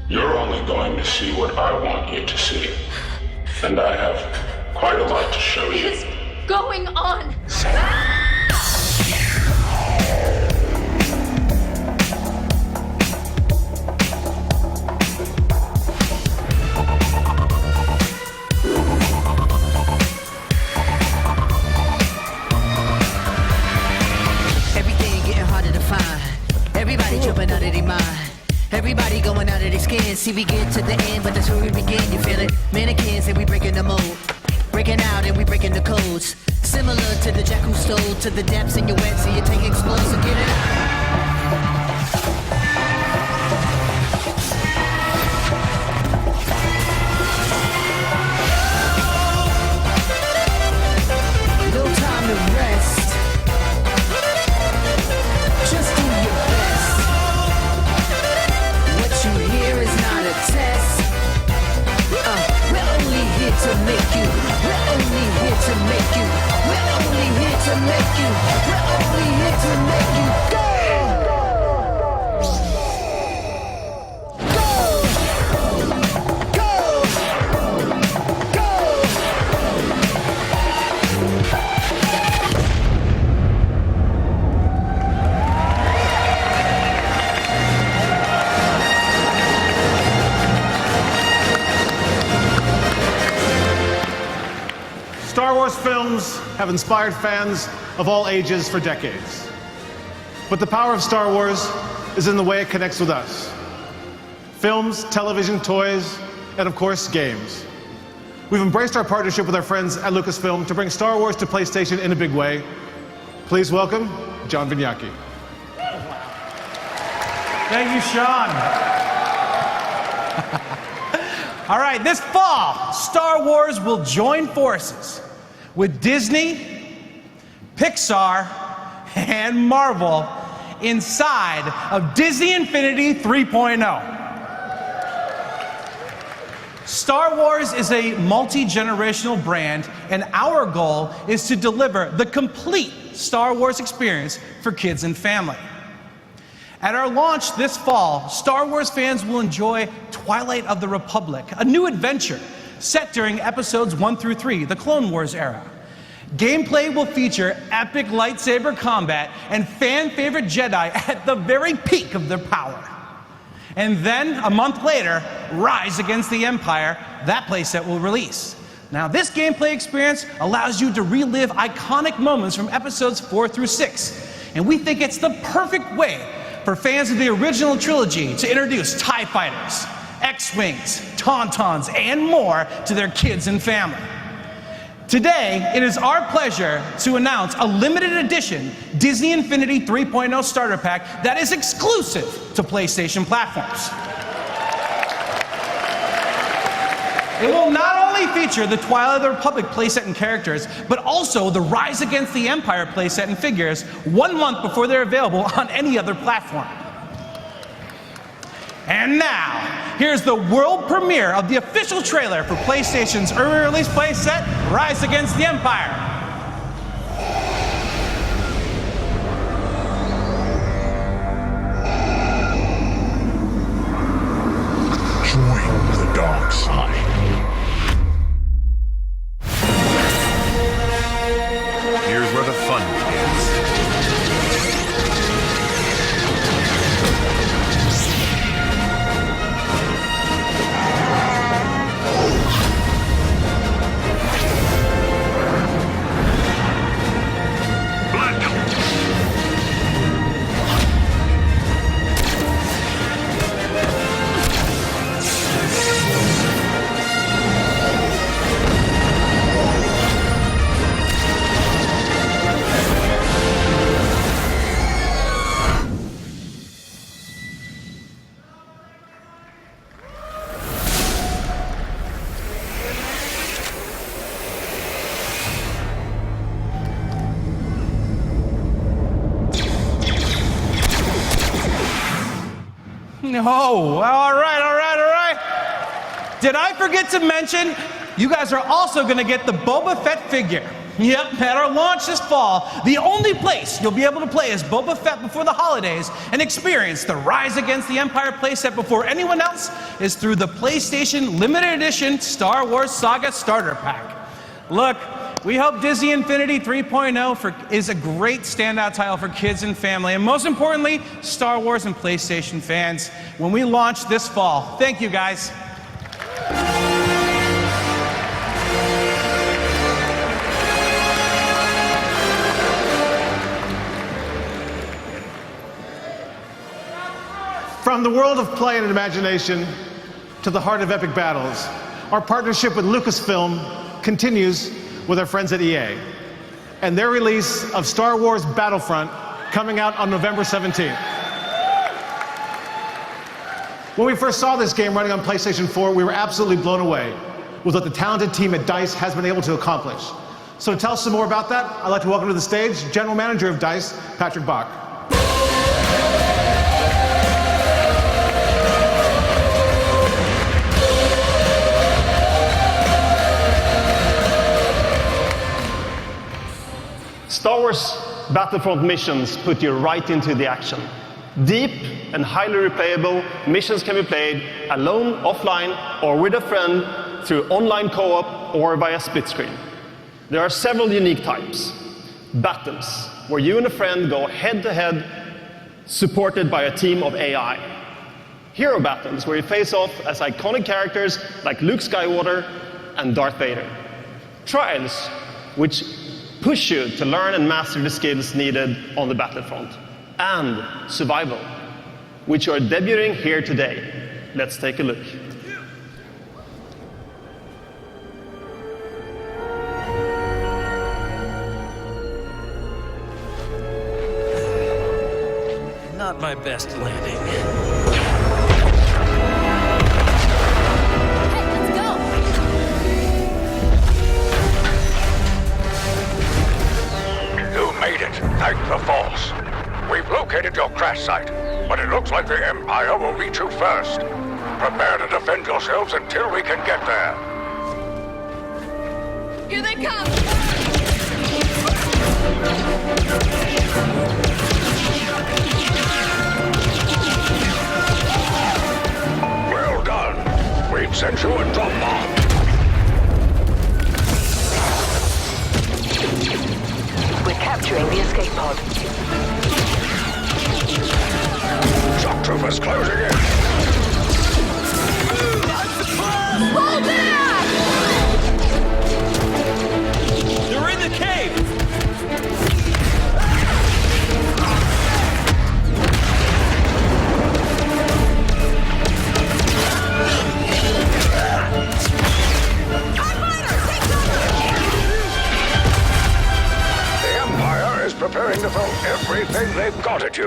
You're only going to see what I want you to see. And I have quite a lot to show you. What is going on? Everybody going out of their skin. See, we get to the end, but that's where we begin. You feel it? Mannequins and we breaking the mold. Breaking out and we breaking the codes. Similar to the jack who stole to the depths in your wet, so you take explosive, get it out. No time to rest. Just do your best. What you hear is not a test. We're only here to make you. We're only here to make you. We're only here to make you. We're only here to make you go. Star Wars films have inspired fans of all ages for decades. But the power of Star Wars is in the way it connects with us. Films, television, toys, and of course, games. We've embraced our partnership with our friends at Lucasfilm to bring Star Wars to PlayStation in a big way. Please welcome John Vignacchi. Thank you, Sean. All right, this fall, Star Wars will join forces with Disney, Pixar, and Marvel inside of Disney Infinity 3.0. Star Wars is a multi-generational brand, and our goal is to deliver the complete Star Wars experience for kids and family. At our launch this fall, Star Wars fans will enjoy Twilight of the Republic, a new adventure set during episodes 1 through 3, the Clone Wars era. Gameplay will feature epic lightsaber combat and fan-favorite Jedi at the very peak of their power. And then, a month later, Rise Against the Empire, that playset will release. Now, this gameplay experience allows you to relive iconic moments from episodes 4 through 6, and we think it's the perfect way for fans of the original trilogy to introduce TIE fighters, X-Wings, Tauntauns, and more to their kids and family. Today, it is our pleasure to announce a limited edition Disney Infinity 3.0 starter pack that is exclusive to PlayStation platforms. It will not only feature the Twilight of the Republic playset and characters, but also the Rise Against the Empire playset and figures 1 month before they're available on any other platform. And now, here's the world premiere of the official trailer for PlayStation's early release playset, Rise Against the Empire. Join the dark side. Here's where the fun begins. Oh, all right. Did I forget to mention, you guys are also going to get the Boba Fett figure. Yep, at our launch this fall, the only place you'll be able to play as Boba Fett before the holidays and experience the Rise Against the Empire playset before anyone else is through the PlayStation Limited Edition Star Wars Saga Starter Pack. Look, we hope Disney Infinity 3.0 is a great standout title for kids and family, and most importantly, Star Wars and PlayStation fans when we launch this fall. Thank you, guys. From the world of play and imagination to the heart of epic battles, our partnership with Lucasfilm continues with our friends at EA and their release of Star Wars Battlefront coming out on November 17th. When we first saw this game running on PlayStation 4, we were absolutely blown away with what the talented team at DICE has been able to accomplish. So to tell us some more about that, I'd like to welcome to the stage General Manager of DICE, Patrick Bach. Star Wars Battlefront missions put you right into the action. Deep and highly replayable missions can be played alone, offline, or with a friend through online co-op or via split screen. There are several unique types. Battles, where you and a friend go head-to-head, supported by a team of AI. Hero battles, where you face off as iconic characters like Luke Skywalker and Darth Vader. Trials, which push you to learn and master the skills needed on the battlefront. And Survival, which are debuting here today. Let's take a look. Not my best landing. Thank the Force. We've located your crash site, but it looks like the Empire will reach you first. Prepare to defend yourselves until we can get there. Here they come! Well done. We've sent you a drop bomb. We're capturing the escape pod. Shock troopers closing in. Pull back! They're in the cave! Preparing to throw everything they've got at you.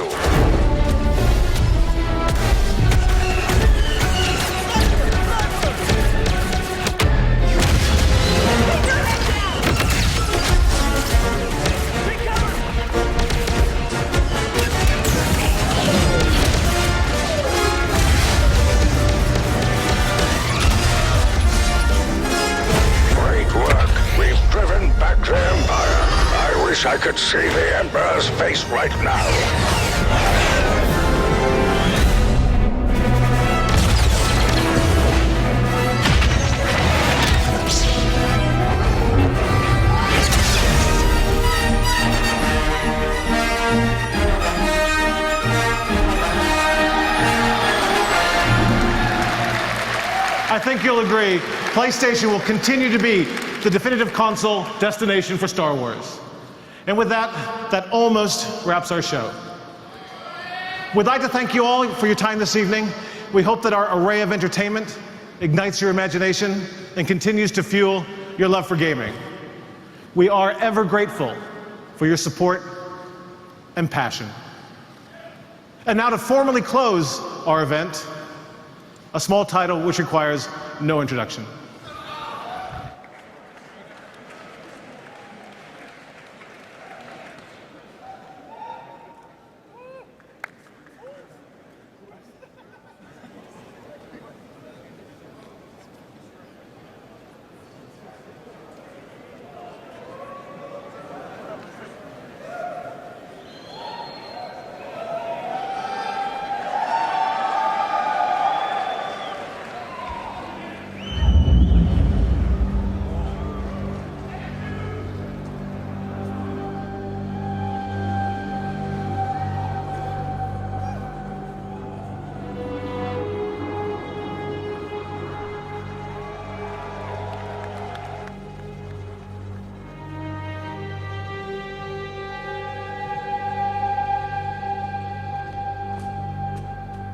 Great work. We've driven back the Empire. I wish I could see the Emperor's face right now. I think you'll agree, PlayStation will continue to be the definitive console destination for Star Wars. And with that, that almost wraps our show. We'd like to thank you all for your time this evening. We hope that our array of entertainment ignites your imagination and continues to fuel your love for gaming. We are ever grateful for your support and passion. And now to formally close our event, a small title which requires no introduction.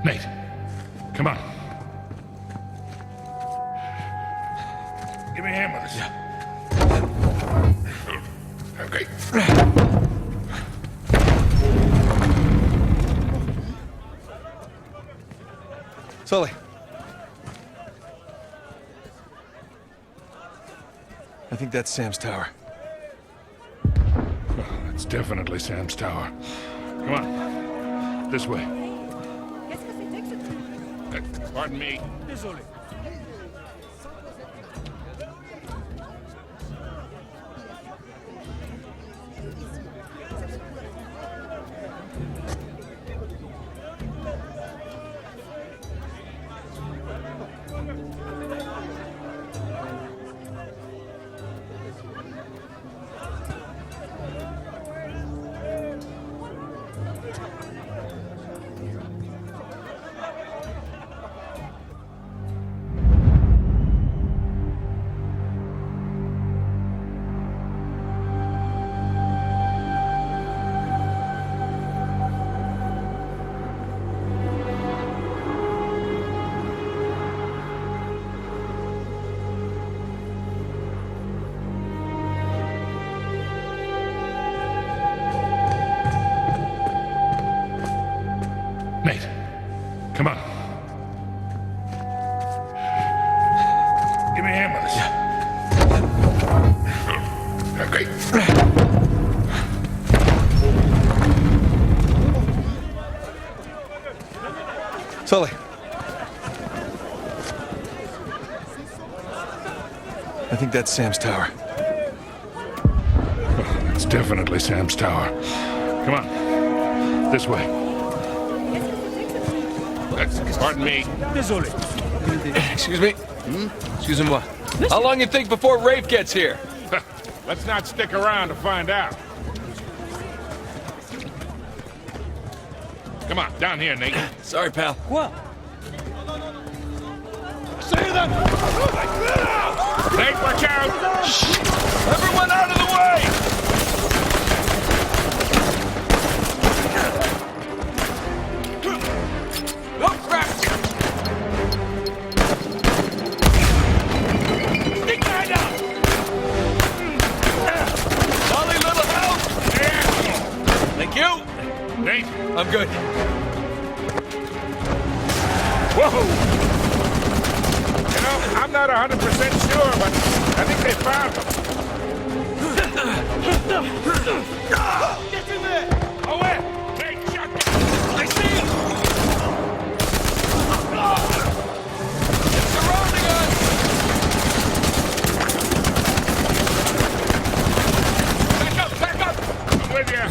Mate, Come on. Give me a hand with this. Yeah. Okay. Sully. I think that's Sam's tower. It's definitely Sam's tower. Come on. This way. Pardon me. Désolé. Nate, come on. Give me a hand with this. Okay. Sully. I think that's Sam's tower. It's definitely Sam's tower. Come on. This way. Pardon me. Désolé. Excuse me? Excusez-moi. How long you think before Rafe gets here? Let's not stick around to find out. Come on, down here, Nate. Sorry, pal. Quoi? See them! Nate, watch out! Shh. Everyone out of the way! Oh, crap! Big guy down! Molly, little help! Yeah. Thank you! Nate! I'm good. Whoa! You know, I'm not 100% sure, but I think they found him. Get in there! Oh, wait! Nate, shut down! I see him! It's surrounding us! Back up! Back up! I'm with you.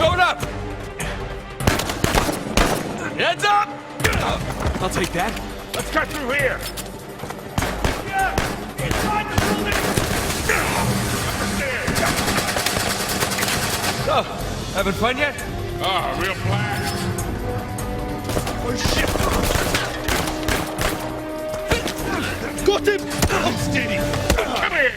Going up! Heads up! I'll take that. Let's cut through here. Inside the building! So, having fun yet? Oh, real blast. Oh shit! Got him! I'm steady! Come here!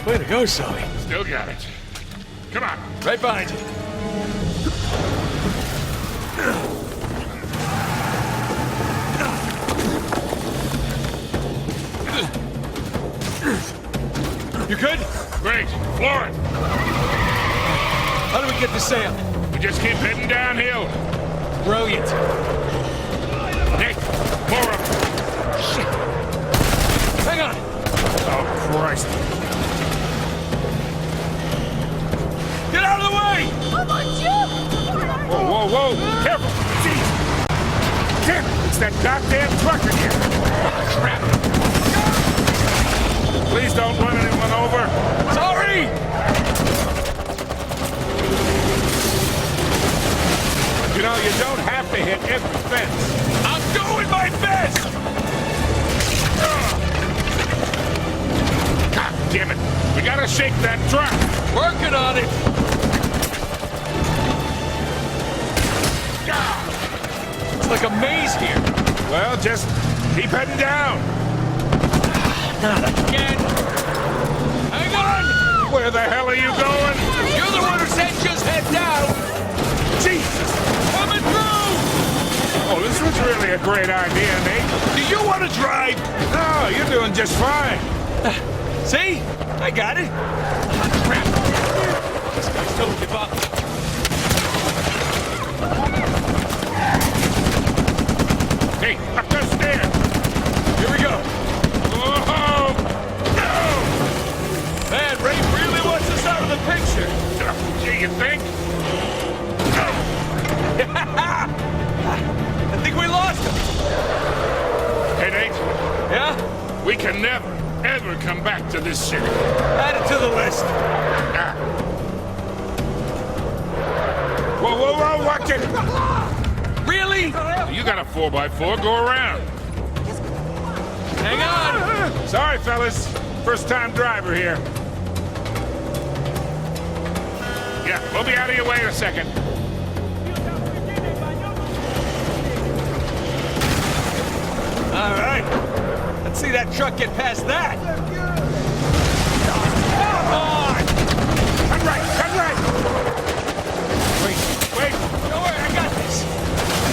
Way to go, Sully. Still got it. Come on. Right behind you. You good? Great. Floor it. How do we get to Sam? We just keep heading downhill. Brilliant. Nick, more of them. Shit. Hang on. Oh, Christ. Get out of the way! Whoa, whoa, whoa. Careful. Jeez. Damn it. It's that goddamn truck again. Crap. Please don't run anyone over. Sorry! You know, you don't have to hit every fence. I'm doing my best! damn it. We gotta shake that truck. Working on it. It's like a maze here. Well, just keep heading down. Not again. Hang on. Where the hell are you going? You're the one who said just head down. Jesus! Coming through. Oh, this was really a great idea, Nate. Do you want to drive? No, you're doing just fine. See? I got it. Crap. These guys don't give up. Hey, up those stairs. Here we go. Whoa! Man, Ray really wants us out of the picture. Do you think? I think we lost him. Hey, Nate. Yeah? We can never, ever come back to this city. Add it to the list. Whoa, whoa, whoa, watch it! Really? You got a 4x4, go around. Hang on. Sorry, fellas. First time driver here. Yeah, we'll be out of your way in a second. All right. Let's see that truck get past that. Come on! Cut right, cut right! Wait. Don't worry, I got this.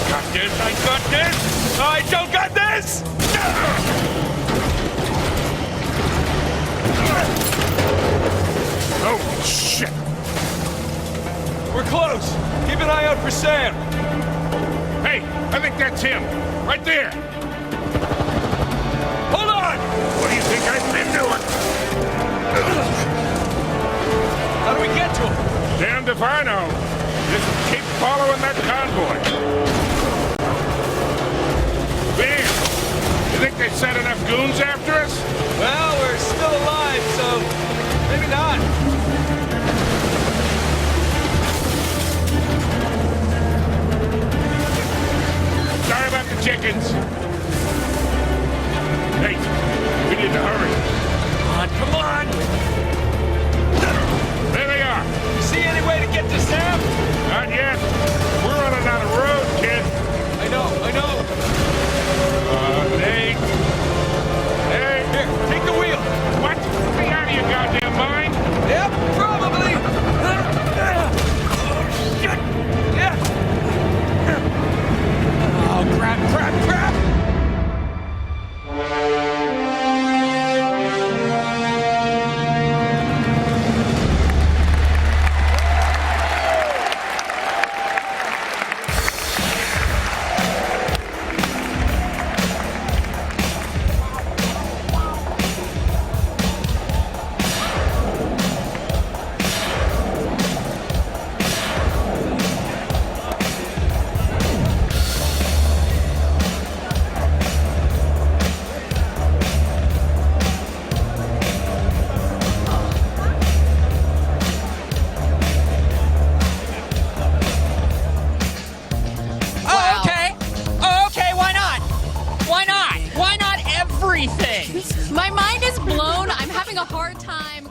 I got this. I don't got this. Oh, shit! We're close. Keep an eye out for Sam. Hey, I think that's him. Right there. Hold on! What do you think I've been doing? How do we get to him? Damned if I know. Just keep following that convoy. Bam! You think they sent enough goons after us? Well, we're still alive, so maybe not. Sorry about the chickens. Hey, we need to hurry. Come on! There they are. You see any way to get to Sam? Not yet. We're running out of road, kid. I know. Nate. Hey. Here, take the wheel. What? Be out of your goddamn mind? Yep, probably. Shit. Yeah. Oh, crap. My mind is blown. I'm having a hard time